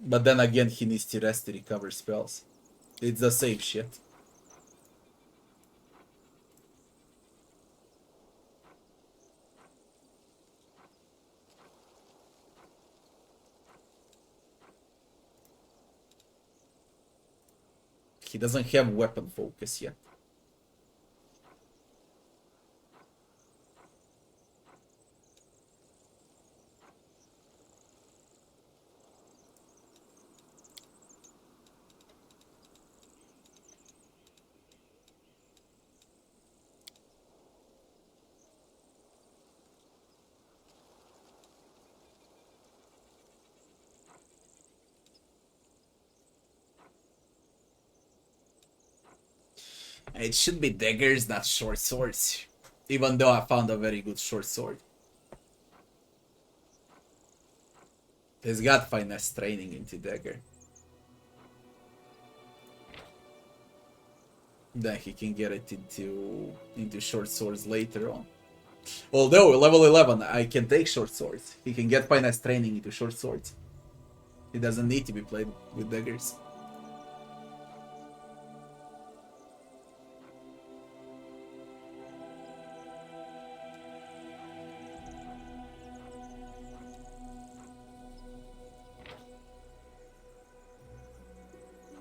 But then again, he needs to rest to recover spells. It's the same shit. He doesn't have weapon focus yet. It should be daggers, not short swords. Even though I found a very good short sword. He's got finesse training into dagger. Then he can get it into short swords later on. Although level 11, I can take short swords. He can get finesse training into short swords. It doesn't need to be played with daggers.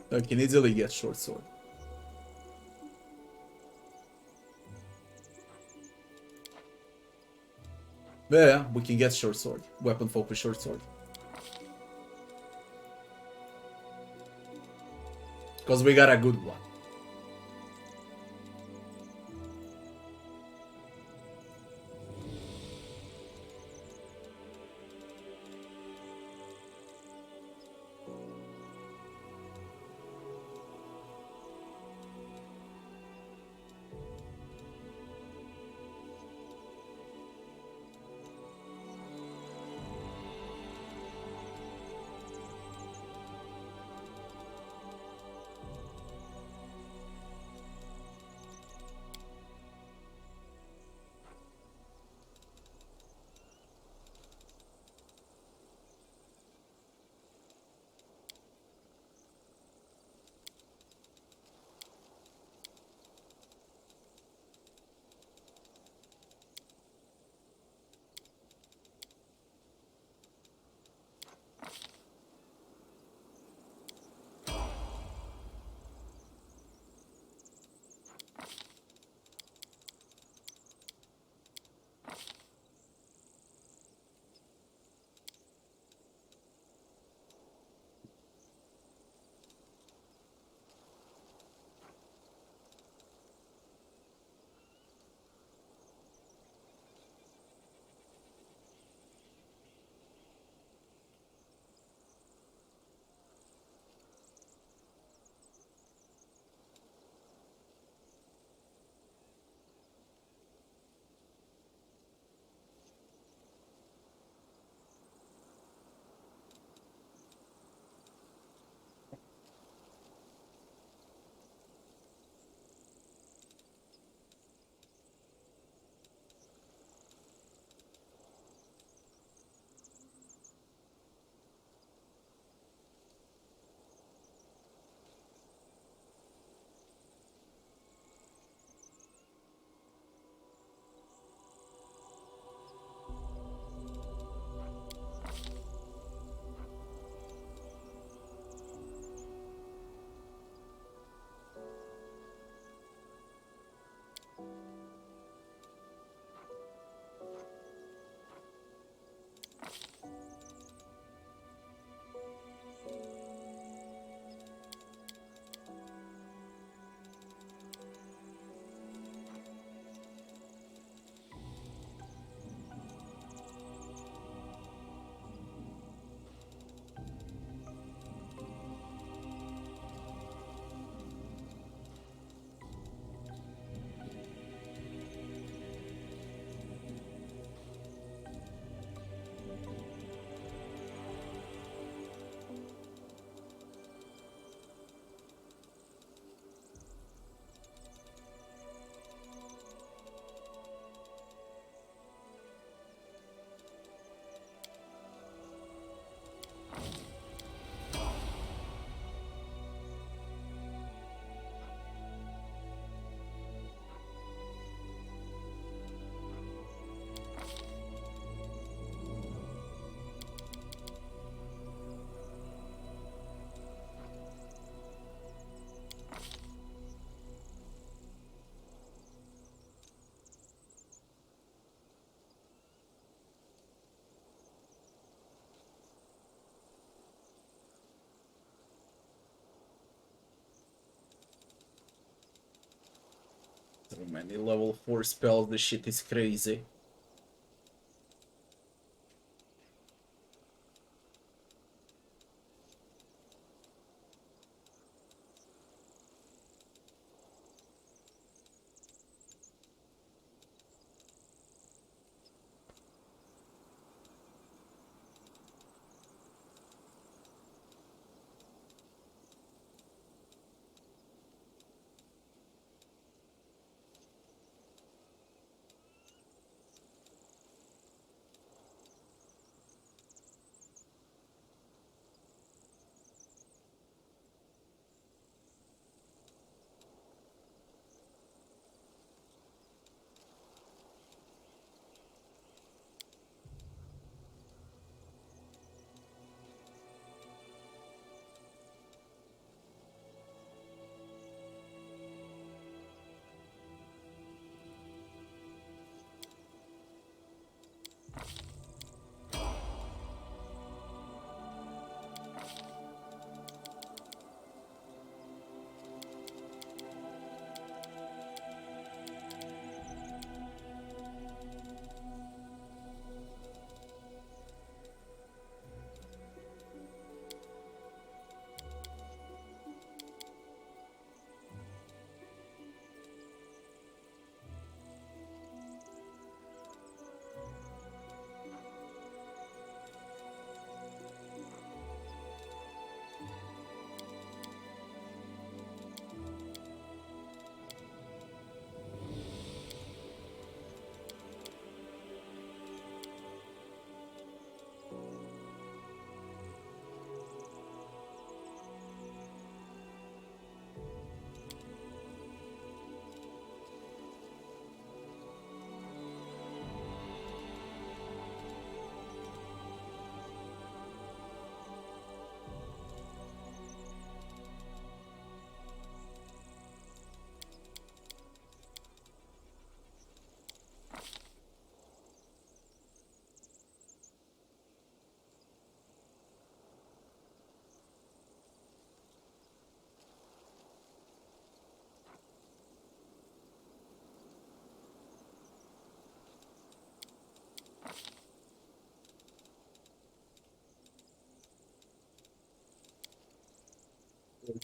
I can easily get short sword. Yeah, we can get short sword. Weapon focus short sword. Because we got a good one. So many level 4 spells, this shit is crazy.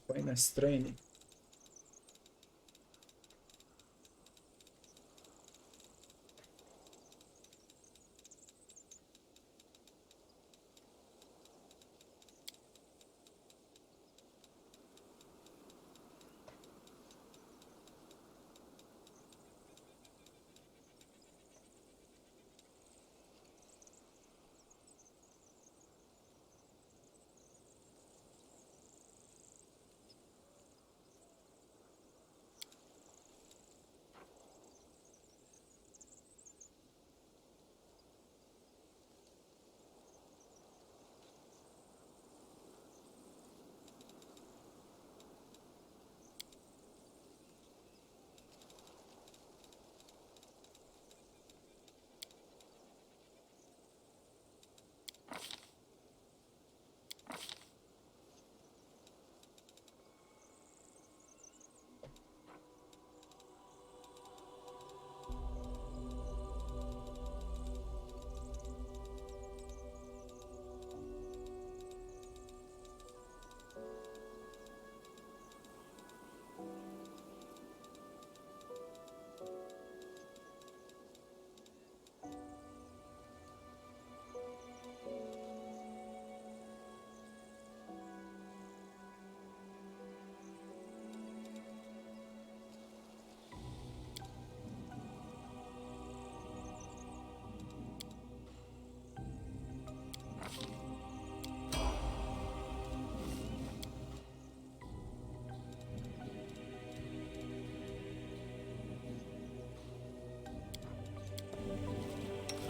Finest training.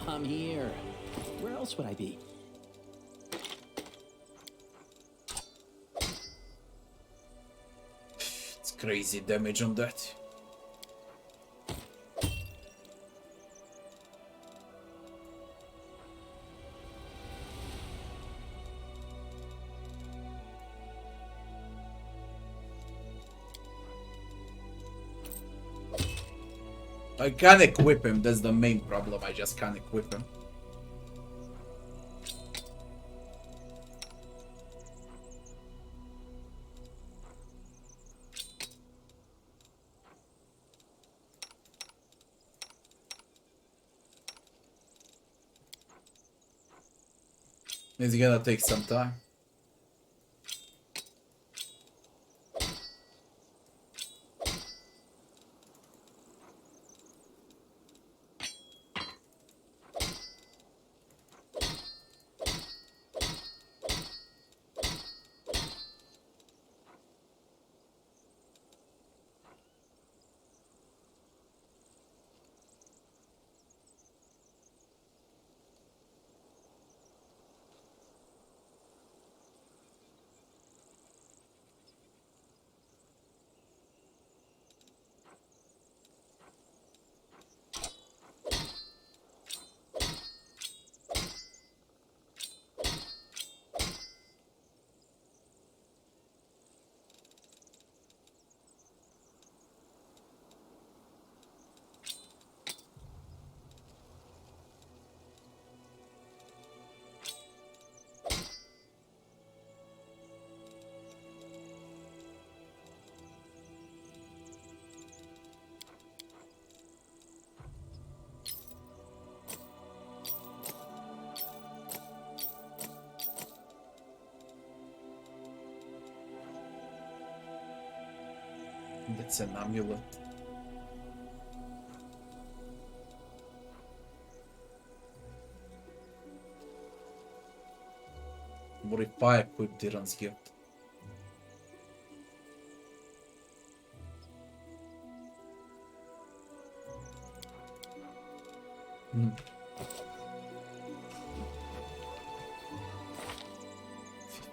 I'm here. Where else would I be? It's crazy damage on that. I can't equip him, that's the main problem, I just can't equip him. It's gonna take some time. That's an amulet. What if I equip Diran's gift? Hmm.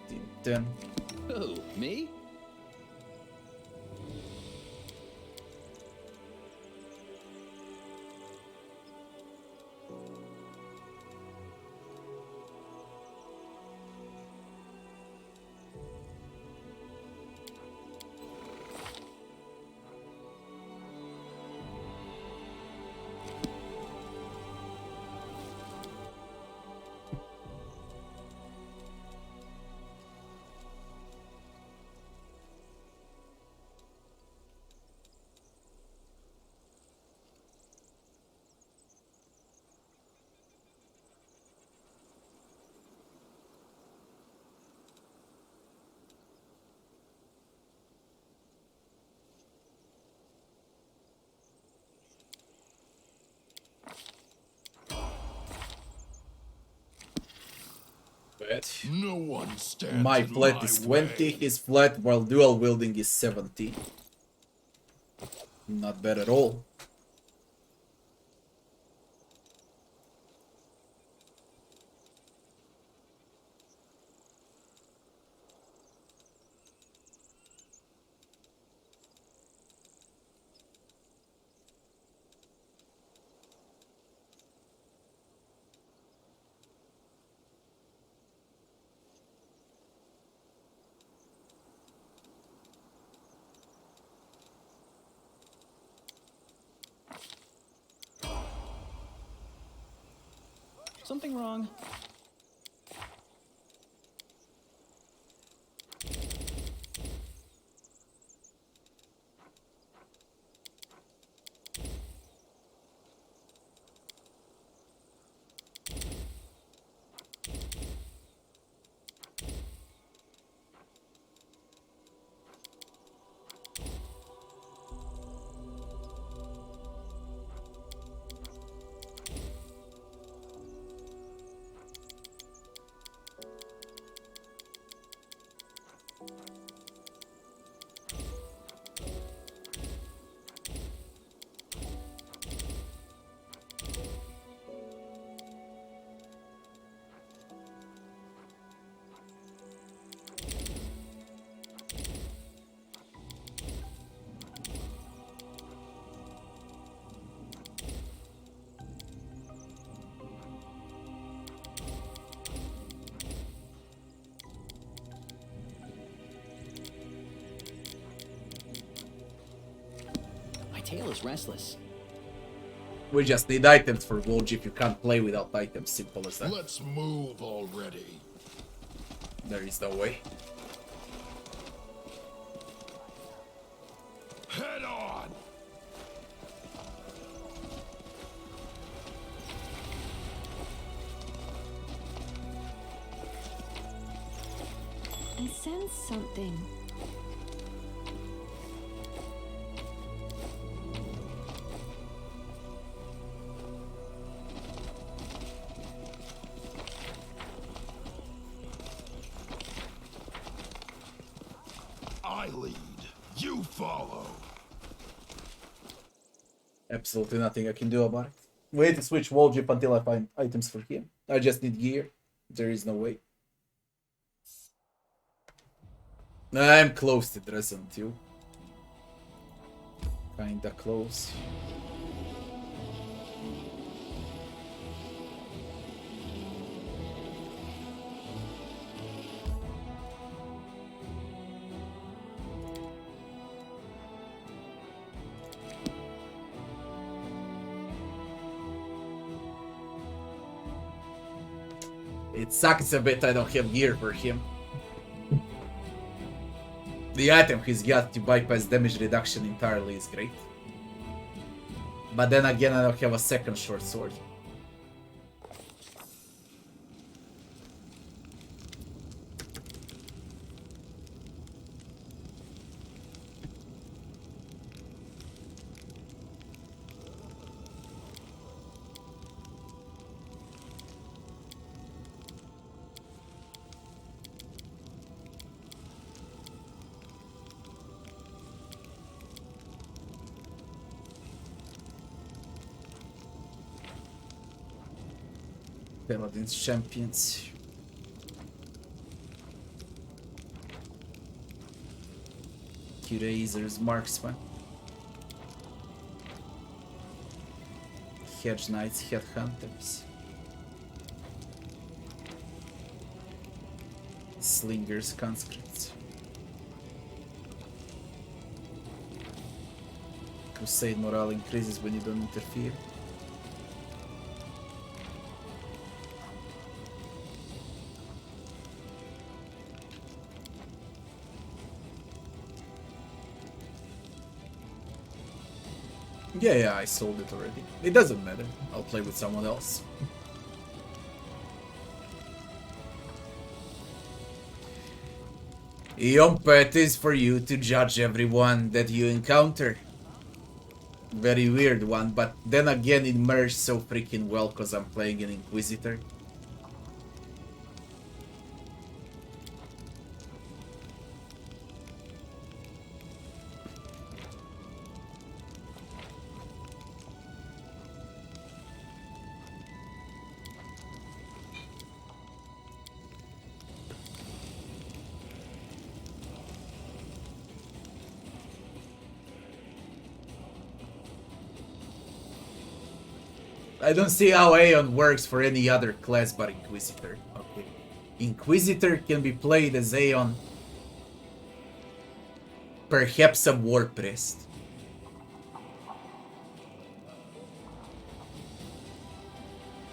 15, 10. Who, me? No one stands My in flat my is 20, way. his flat while dual wielding is 70. Not bad at all. Something wrong? My tail is restless. We just need items for Woj if you can't play without items. Simple as that. Let's move already. There is no way. Head on! I sense something. I lead. You follow. Absolutely nothing I can do about it. Wait to switch wall jeep until I find items for him. I just need gear. There is no way. I'm close to Dresden too. Kinda close. It sucks a bit I don't have gear for him. The item he's got to bypass damage reduction entirely is great. But then again, I don't have a second short sword. Paladins champions. Curazers marksman. Hedge knights, headhunters. Slingers, conscripts. Crusade morale increases when you don't interfere. Yeah, I sold it already. It doesn't matter. I'll play with someone else. Yompet is for you to judge everyone that you encounter. Very weird one, but then again it merged so freaking well because I'm playing an Inquisitor. I don't see how Aeon works for any other class but Inquisitor. Okay. Inquisitor can be played as Aeon. Perhaps a War Priest.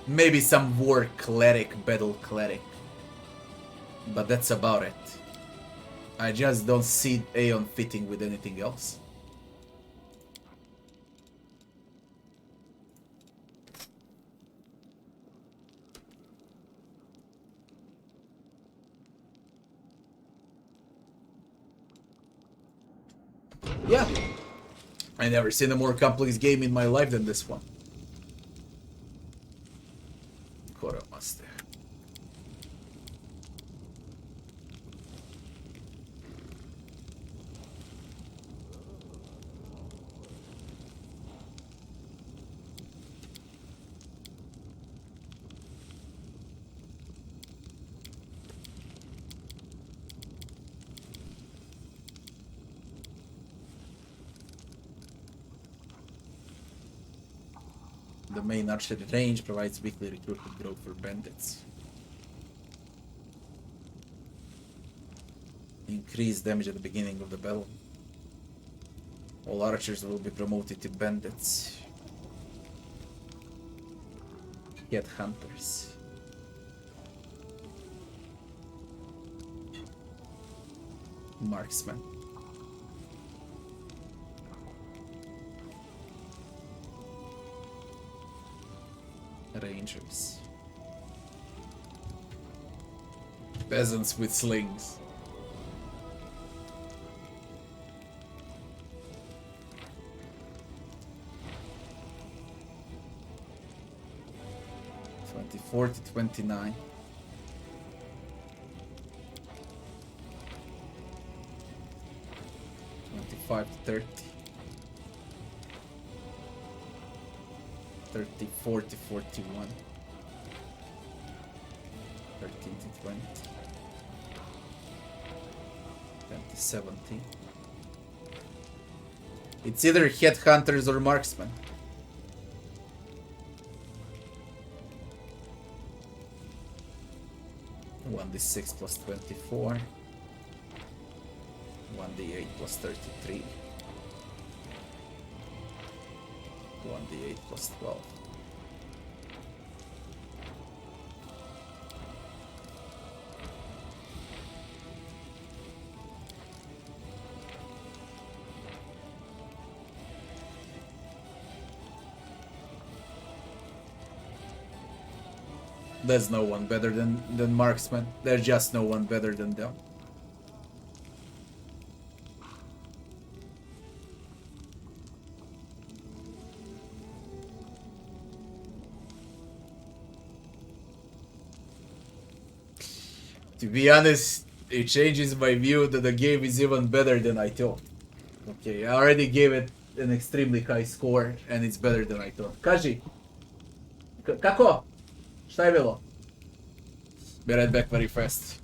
Maybe some War Cleric, Battle Cleric. But that's about it. I just don't see Aeon fitting with anything else. Yeah, I never seen a more complex game in my life than this one. Koromaster. The main archery range provides weekly recruitment growth for bandits. Increase damage at the beginning of the battle. All archers will be promoted to bandits. Headhunters. Marksman. Rangers. Peasants with slings. '24 to '29. '25 to '30. 34 to 41. 13 to 20. 10 to 17. It's either headhunters or marksmen. One d6 plus 24. 1d8 plus 33. 1d8 plus 12. There's no one better than marksman. There's just no one better than them. To be honest, it changes my view that the game is even better than I thought. Okay, I already gave it an extremely high score and it's better than I thought. Kaži, kako? Šta je bilo? Be right back very fast.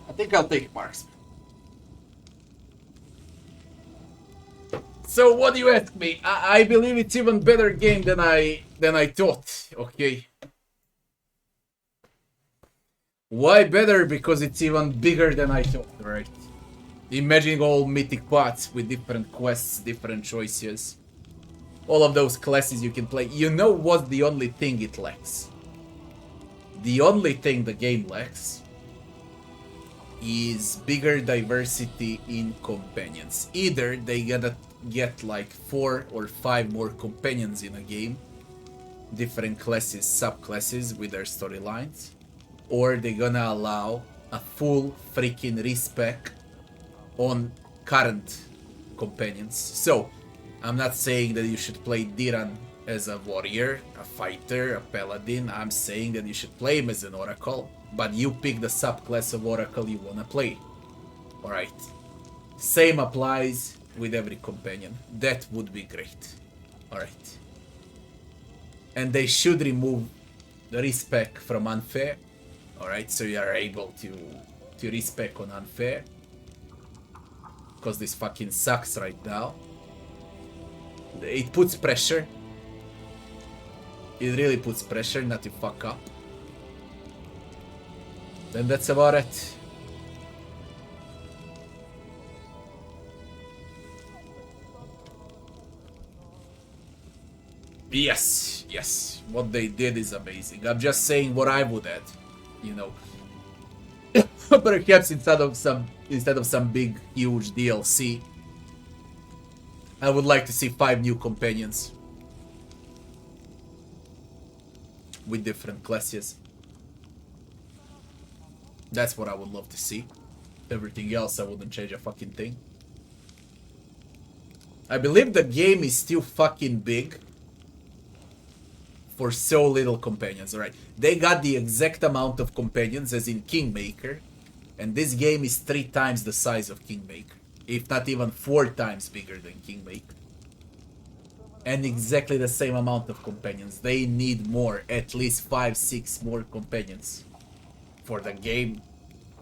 I think I'll take marksman. So what do you ask me? I believe it's even better game than I thought. Okay. Why better? Because it's even bigger than I thought, right? Imagine all mythic paths with different quests, different choices. All of those classes you can play. You know what's the only thing it lacks? The only thing the game lacks is bigger diversity in companions. Either they gotta get like 4 or 5 more companions in a game, different classes, subclasses with their storylines, or they're gonna allow a full freaking respec on current companions. So, I'm not saying that you should play Diran as a warrior, a fighter, a paladin. I'm saying that you should play him as an oracle, but you pick the subclass of oracle you wanna play. Alright. Same applies with every companion. That would be great. Alright. And they should remove the respec from unfair. Alright, so you are able to respec on unfair. Because this fucking sucks right now. It puts pressure. It really puts pressure not to fuck up. Then that's about it. Yes, yes. What they did is amazing. I'm just saying what I would add, you know. Perhaps instead of some big huge DLC, I would like to see 5 new companions. with different classes. That's what I would love to see. Everything else, I wouldn't change a fucking thing. I believe the game is still fucking big for so little companions, alright? They got the exact amount of companions as in Kingmaker, and this game is 3 times the size of Kingmaker, if not even 4 times bigger than Kingmaker. And exactly the same amount of companions. They need more, at least 5-6 more companions. For the game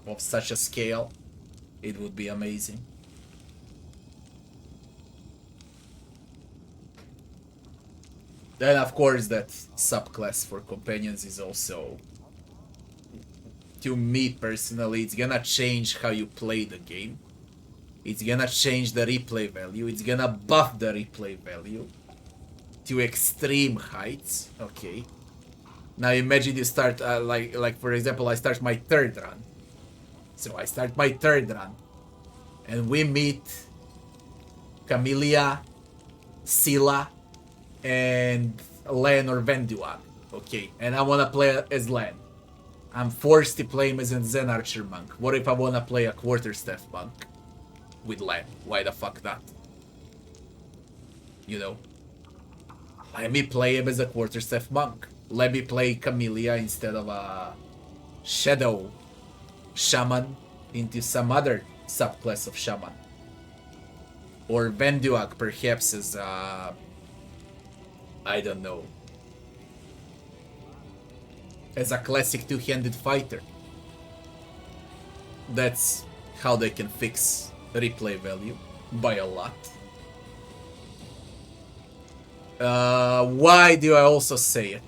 of such a scale, it would be amazing. Then of course that subclass for companions is also, to me personally, it's gonna change how you play the game. It's gonna change the replay value. It's gonna buff the replay value to extreme heights. Okay. Now imagine you start, like for example, I start my 3rd run. So I start my 3rd run. And we meet Camellia, Scylla, and Len or Venduag. Okay, and I wanna play as Len. I'm forced to play him as a Zen Archer monk. What if I wanna play a Quarterstaff monk with Len? Why the fuck not? You know? Let me play him as a Quarterstaff monk. Let me play Camellia instead of a Shadow Shaman into some other subclass of Shaman. Or Venduag perhaps as a, I don't know, as a classic 2-handed fighter. That's how they can fix replay value by a lot. Why do I also say it?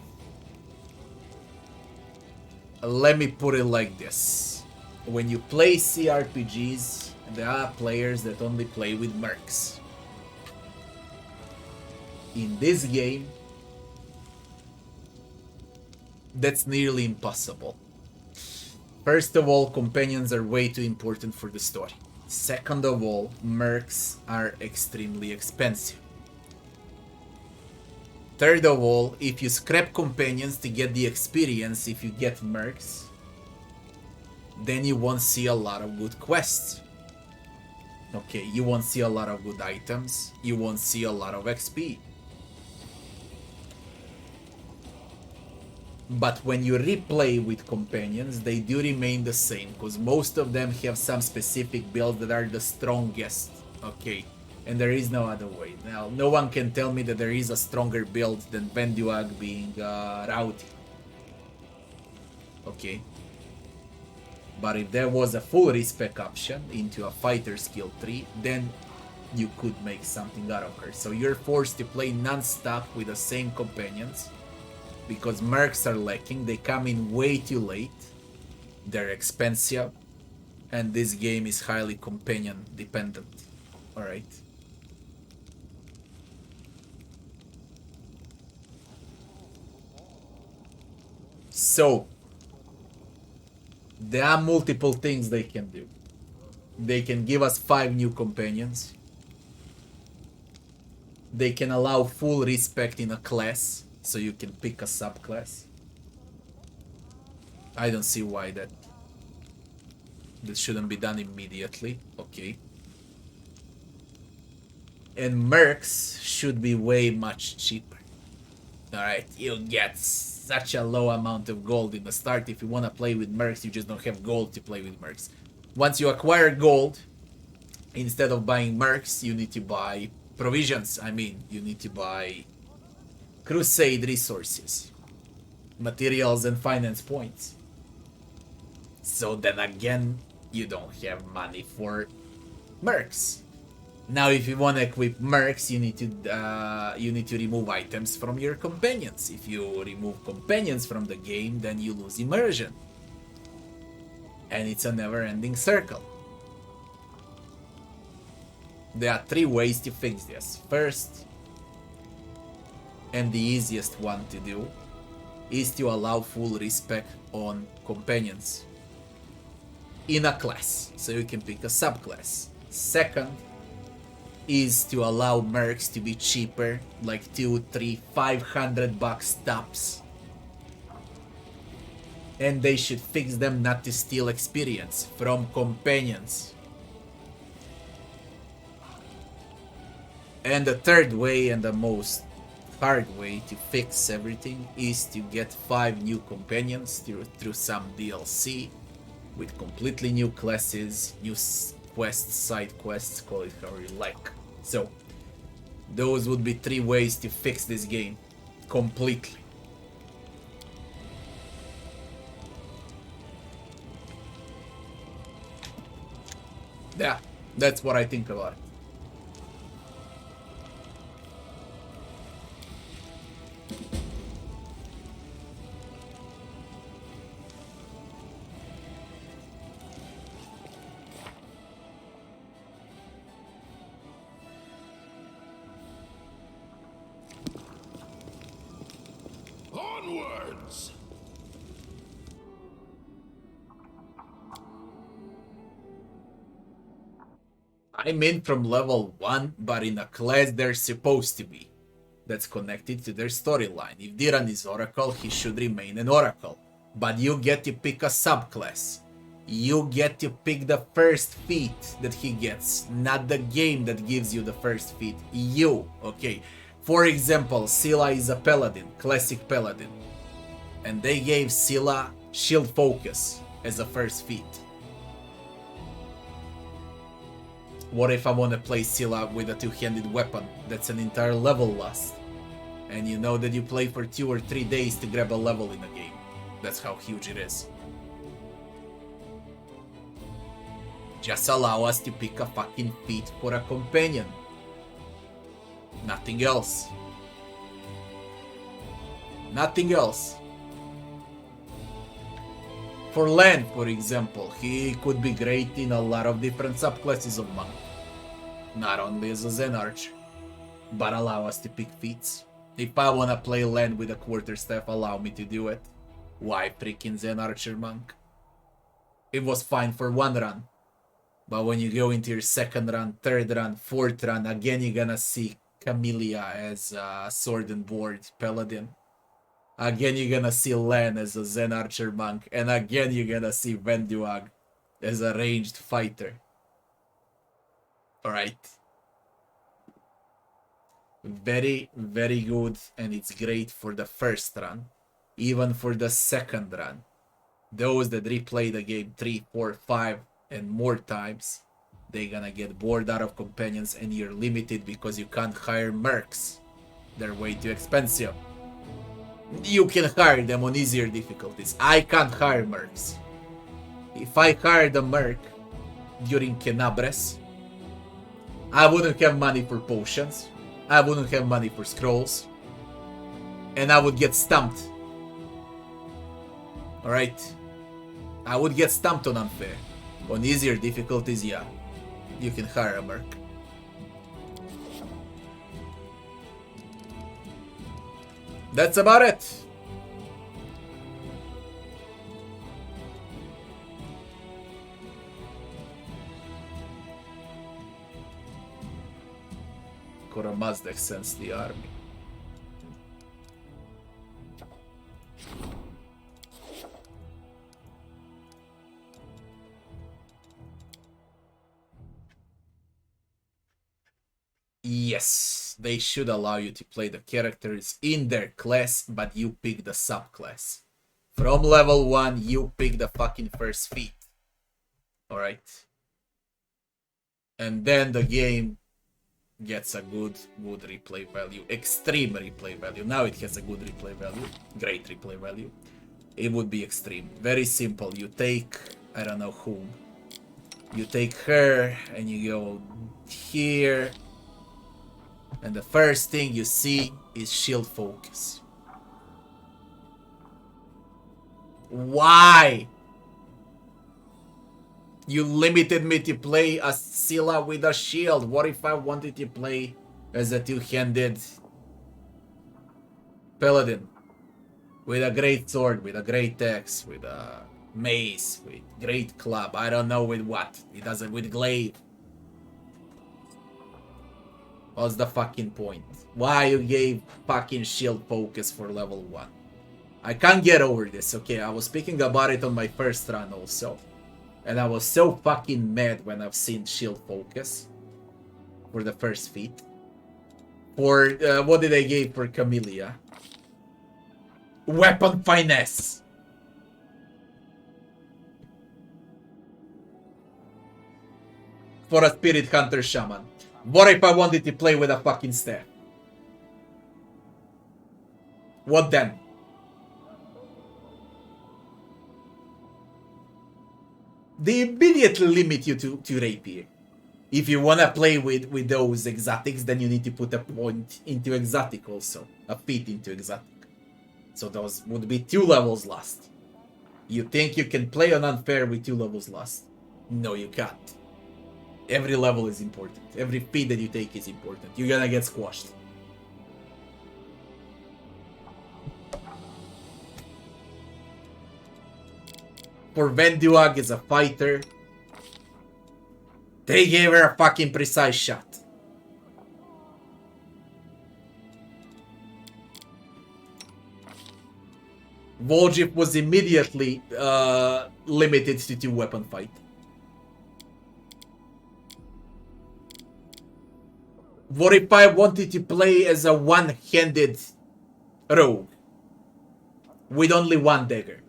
Let me put it like this. When you play CRPGs, there are players that only play with mercs. In this game, that's nearly impossible. First of all, companions are way too important for the story. Second of all, mercs are extremely expensive. Third of all, if you scrap companions to get the experience, if you get mercs, then you won't see a lot of good quests. Okay, you won't see a lot of good items, you won't see a lot of XP. But when you replay with companions, they do remain the same, because most of them have some specific builds that are the strongest. Okay, and there is no other way. Now, no one can tell me that there is a stronger build than Venduag being Rowdy. Okay. But if there was a full respec option into a fighter skill 3, then you could make something out of her. So you're forced to play non-stop with the same companions, because mercs are lacking, they come in way too late, they're expensive, and this game is highly companion dependent. Alright. So, there are multiple things they can do. They can give us 5 new companions. They can allow full respect in a class, so you can pick a subclass. I don't see why that shouldn't be done immediately. Okay. And mercs should be way much cheaper. Alright, you get such a low amount of gold in the start. If you want to play with mercs, you just don't have gold to play with mercs. Once you acquire gold, instead of buying mercs, you need to buy provisions. I mean, you need to buy crusade resources, materials and finance points. So then again, you don't have money for mercs. Now, if you want to equip mercs, you need to remove items from your companions. If you remove companions from the game, then you lose immersion, and it's a never-ending circle. There are 3 ways to fix this. First, and the easiest one to do, is to allow full respec on companions in a class, so you can pick a subclass. Second is to allow mercs to be cheaper, like $200, $300, $500 tops. And they should fix them not to steal experience from companions. And the third way, and the most hard way to fix everything, is to get 5 new companions through some DLC with completely new classes, new quests, side quests, call it however you like. So those would be 3 ways to fix this game completely. Yeah, that's what I think about it. Onwards! I'm in from level 1, but in a class they're supposed to be. That's connected to their storyline. If Diran is Oracle, he should remain an Oracle. But you get to pick a subclass. You get to pick the first feat that he gets, not the game that gives you the first feat. You, okay. For example, Scylla is a Paladin, classic Paladin. And they gave Scylla Shield Focus as a first feat. What if I want to play Scylla with a 2-handed weapon? That's an entire level lost. And you know that you play for 2 or 3 days to grab a level in a game. That's how huge it is. Just allow us to pick a fucking feat for a companion. Nothing else. Nothing else. For Len, for example, he could be great in a lot of different subclasses of monk. Not only as a Zen Archer, but allow us to pick feats. If I wanna play Len with a quarterstaff, allow me to do it. Why freaking Zen Archer monk? It was fine for 1 run. But when you go into your 2nd run, 3rd run, 4th run, again you're gonna see Camellia as a sword and board paladin. Again you're gonna see Len as a Zen Archer monk. And again you're gonna see Venduag as a ranged fighter. Alright. Very, very good, and it's great for the 1st run. Even for the 2nd run. Those that replay the game 3, 4, 5 and more times, they're gonna get bored out of companions, and you're limited because you can't hire mercs. They're way too expensive. You can hire them on easier difficulties. I can't hire mercs. If I hired a merc during Kenabres, I wouldn't have money for potions, I wouldn't have money for scrolls, and I would get stumped. Alright? I would get stumped on unfair. On easier difficulties, yeah, you can hire a merc. That's about it. Koramazdek sends the army. Yes, they should allow you to play the characters in their class, but you pick the subclass. From level 1, you pick the fucking first feat. Alright? And then the game gets a good replay value. Extreme replay value. Now it has a good replay value. Great replay value. It would be extreme. Very simple. You take, I don't know whom. You take her and you go here. And the first thing you see is shield focus. Why? You limited me to play a Scylla with a shield. What if I wanted to play as a 2-handed paladin? With a great sword, with a great axe, with a mace, with great club. I don't know with what. It doesn't, with glaive. What's the fucking point? Why you gave fucking shield focus for level 1? I can't get over this, okay? I was speaking about it on my first run also. And I was so fucking mad when I've seen shield focus for the first feat. For, what did I give for Camellia? Weapon finesse! For a Spirit Hunter Shaman. What if I wanted to play with a fucking staff? What then? They immediately limit you to rapier. If you wanna play with those exotics, then you need to put a point into exotic also. A feat into exotic. So those would be 2 levels lost. You think you can play on unfair with 2 levels lost? No, you can't. Every level is important. Every feat that you take is important. You're gonna get squashed. For Venduag as a fighter, they gave her a fucking precise shot. Vol'jif was immediately limited to 2-weapon fight. What if I wanted to play as a one-handed rogue with only 1 dagger?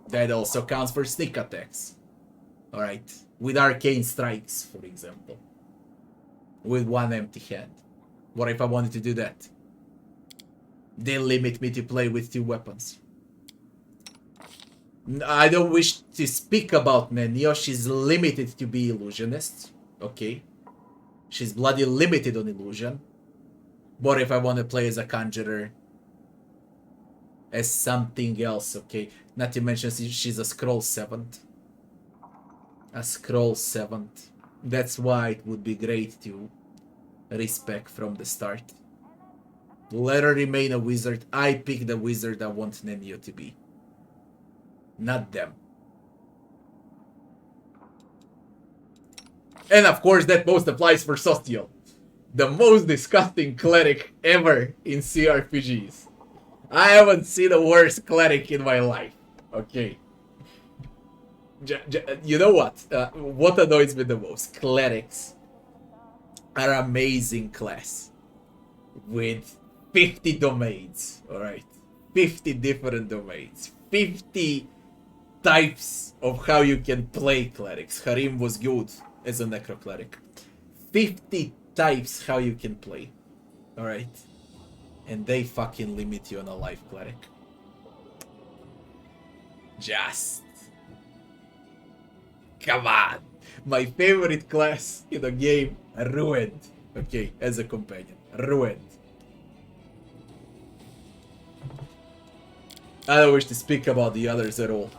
That also counts for sneak attacks. Alright. With arcane strikes, for example. With 1 empty hand. What if I wanted to do that? They limit me to play with 2 weapons. I don't wish to speak about Nenio. She's limited to be illusionist. Okay. She's bloody limited on illusion. But if I want to play as a conjurer, as something else, okay. Not to mention she's a scroll 7th. A scroll 7th. That's why it would be great to respect from the start. Let her remain a wizard. I pick the wizard I want Nenio to be. Not them. And of course that most applies for Sostiel. The most disgusting cleric ever in CRPGs. I haven't seen a worse cleric in my life. Okay. You know what? What annoys me the most? Clerics are an amazing class. With 50 domains. Alright. 50 different domains. 50 types of how you can play clerics. Harim was good as a necro cleric. 50 types how you can play. Alright. And they fucking limit you on a life cleric. Just. Come on. My favorite class in the game. Ruined. Okay, as a companion. Ruined. I don't wish to speak about the others at all.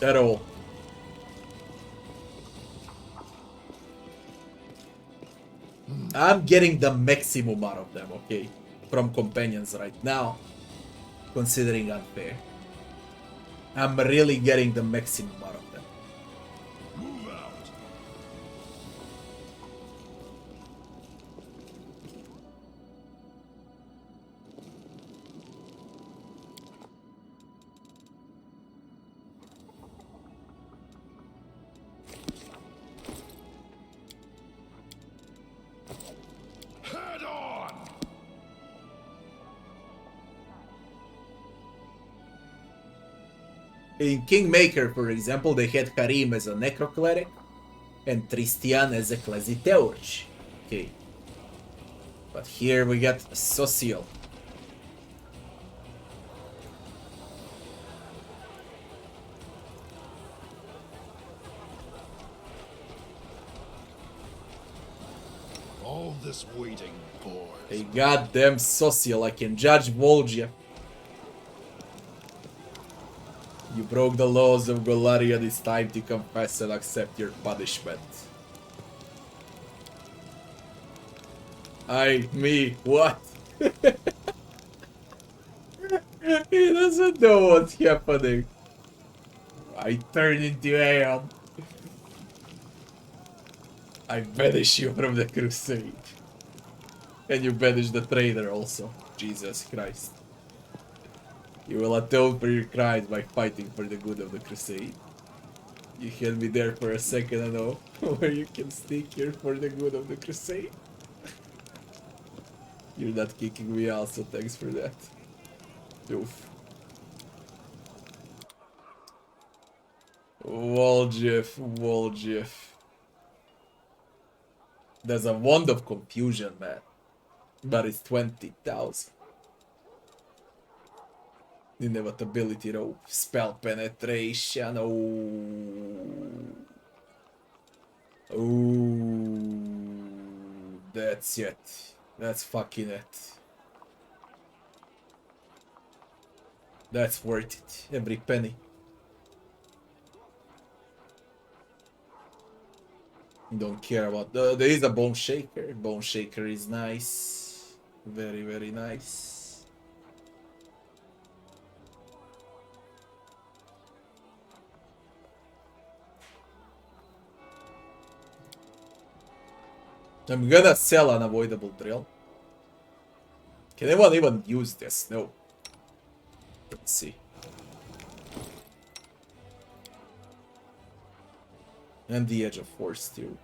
At all. I'm getting the maximum out of them, okay? From companions right now. Considering unfair. I'm really getting the maximum out of them. Move out. Head on. In Kingmaker, for example, they had Harim as a necro cleric and Tristian as a Classiteurge. Okay. But here we got Social. All this waiting bores. A goddamn Social. I can judge Vol'jif. You broke the laws of Golaria. It's time to confess and accept your punishment. Me, what? He doesn't know what's happening. I turn into Aeon. I banish you from the crusade. And you banish the traitor also. Jesus Christ. You will atone for your crimes by fighting for the good of the crusade. You held me there for a second, I know, where you can sneak here for the good of the crusade. You're not kicking me out, so thanks for that. Oof. Woljif. There's a wand of confusion, man. But it's 20,000. Inevitability rope. Spell penetration. Oh. That's it. That's fucking it. That's worth it. Every penny. Don't care about there is a bone shaker. Bone shaker is nice. Very, very nice. I'm gonna sell unavoidable drill. Can anyone even use this? No. Let's see. And the edge of force too.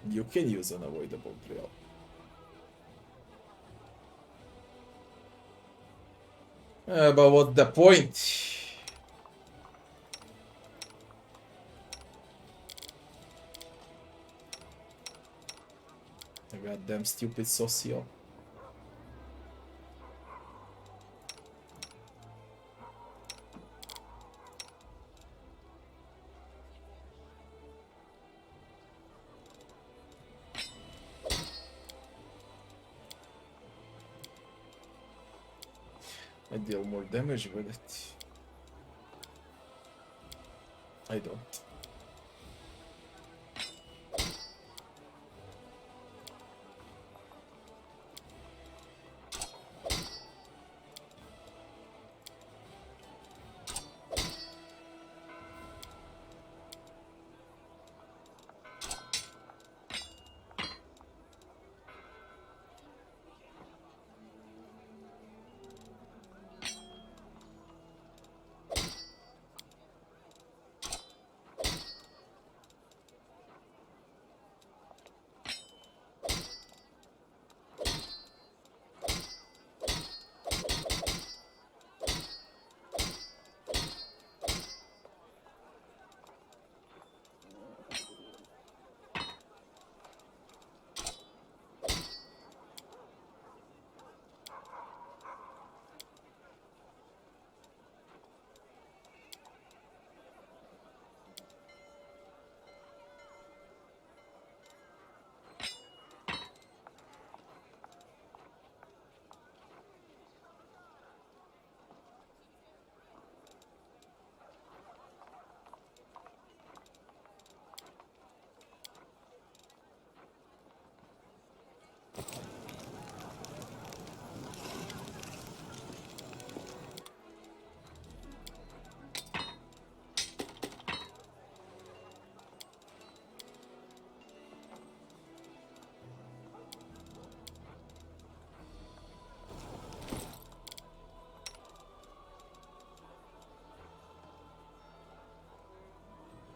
You can use unavoidable drill. But what's the point? A goddamn stupid socio. I deal more damage with it. I don't.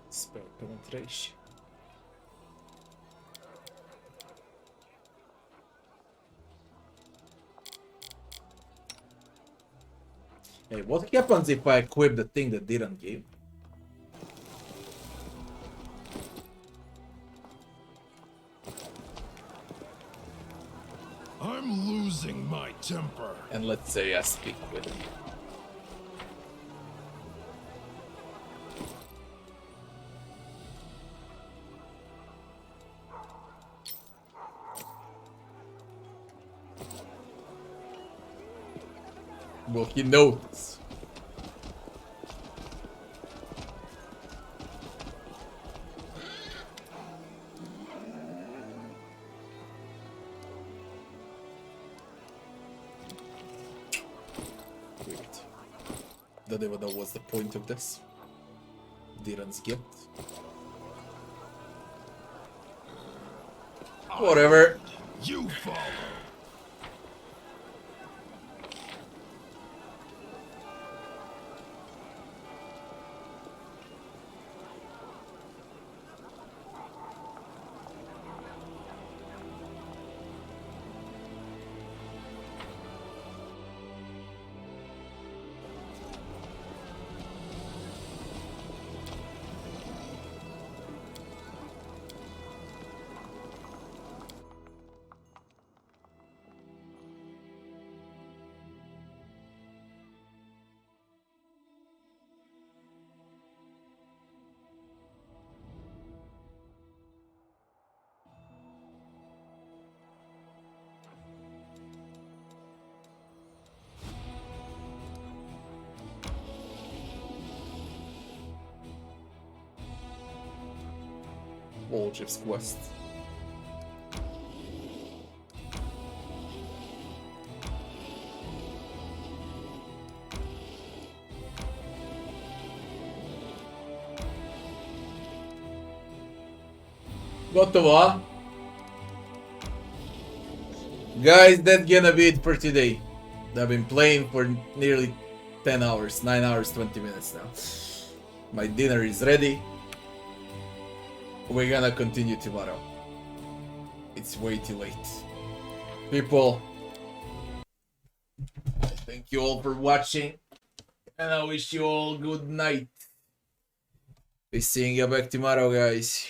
Spell penetration. Hey, what happens if I equip the thing that didn't give? I'm losing my temper. And let's say I speak with him. Well, he knows. Wait. Don't even know what's the point of this. Diran's gift. Whatever. You follow. Volchev's quest. Gotovo. Guys, that's gonna be it for today. I've been playing for nearly 10 hours, 9 hours, 20 minutes now. My dinner is ready. We're gonna continue tomorrow. It's way too late. People, thank you all for watching. And I wish you all good night. Be seeing you back tomorrow, guys.